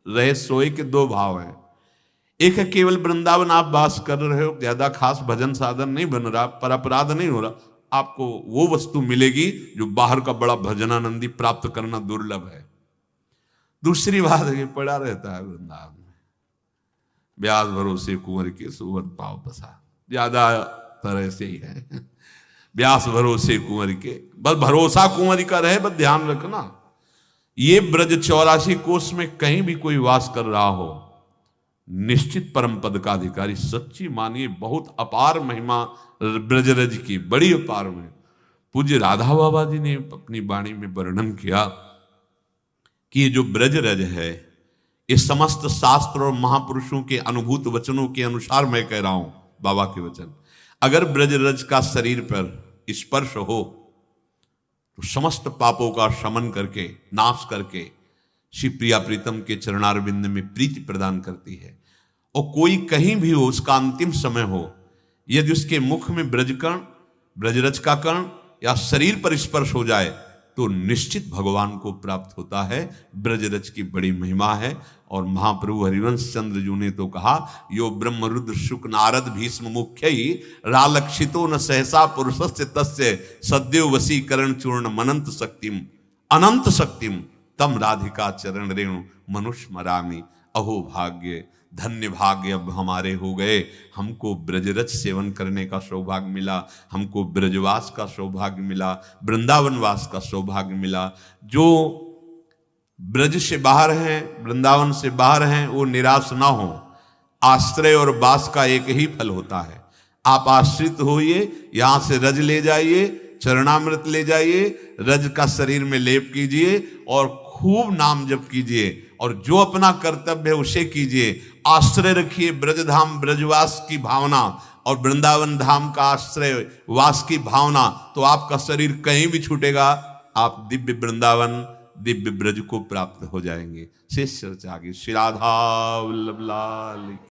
रहे सोए के 2 भाव हैं। एक है केवल वृंदावन आप वास कर रहे हो, ज्यादा खास भजन साधन नहीं बन रहा, पर अपराध नहीं हो रहा, आपको वो वस्तु मिलेगी जो बाहर का बड़ा भजनानंदी प्राप्त करना दुर्लभ है। दूसरी बात है, पड़ा रहता है वृंदावन में, ब्याज भरोसे कुंवर के सुवर पाव बसा, ज्यादा तरह से ही है। व्यास भरोसे कुंवर के, बस भरोसा कुंवर का रहे, बस ध्यान रखना। ये ब्रज 84 कोस में कहीं भी कोई वास कर रहा हो, निश्चित परम पद का अधिकारी। सच्ची मानिए, बहुत अपार महिमा ब्रजरज की, बड़ी अपार में। पूज्य राधा बाबा जी ने अपनी वाणी में वर्णन किया कि ये जो ब्रजरज है, ये समस्त शास्त्र और महापुरुषों के अनुभूत वचनों के अनुसार मैं कह रहा हूं, बाबा के वचन। अगर ब्रजरज का शरीर पर स्पर्श हो तो समस्त पापों का शमन करके, नाश करके श्री प्रिया प्रीतम के चरणारविंद में प्रीति प्रदान करती है। और कोई कहीं भी हो, उसका अंतिम समय हो, यदि उसके मुख में ब्रजकर्ण, ब्रजरज का कर्ण या शरीर पर स्पर्श हो जाए तो निश्चित भगवान को प्राप्त होता है। ब्रजरज की बड़ी महिमा है। और महाप्रभु हरिवंश चंद्र जी ने तो कहा, यो ब्रह्म रुद्र शुक नारद भीष्म मुख्य ही रालक्षितो न सहसा पुरुषस्य तस्य सद्यो वशीकरण चूर्ण मनंत शक्तिम अनंत शक्तिम तम राधिका चरण रेणु मनुष्य मरामी। अहो भाग्य, धन्य भाग्य अब हमारे हो गए, हमको ब्रजरज सेवन करने का सौभाग्य मिला, हमको ब्रजवास का सौभाग्य मिला, वृंदावनवास का सौभाग्य मिला। जो ब्रज से बाहर हैं, वृंदावन से बाहर हैं, वो निराश ना हो। आश्रय और वास का एक ही फल होता है। आप आश्रित होइए, यहां से रज ले जाइए, चरणामृत ले जाइए, रज का शरीर में लेप कीजिए और खूब नाम जप कीजिए, और जो अपना कर्तव्य है उसे कीजिए। आश्रय रखिए ब्रजधाम ब्रजवास की भावना और वृंदावन धाम का आश्रय वास की भावना, तो आपका शरीर कहीं भी छूटेगा, आप दिव्य वृंदावन दिव्य ब्रज को प्राप्त हो जाएंगे। शेष चर्चा आगे। श्री राधा वल्लभ लाल।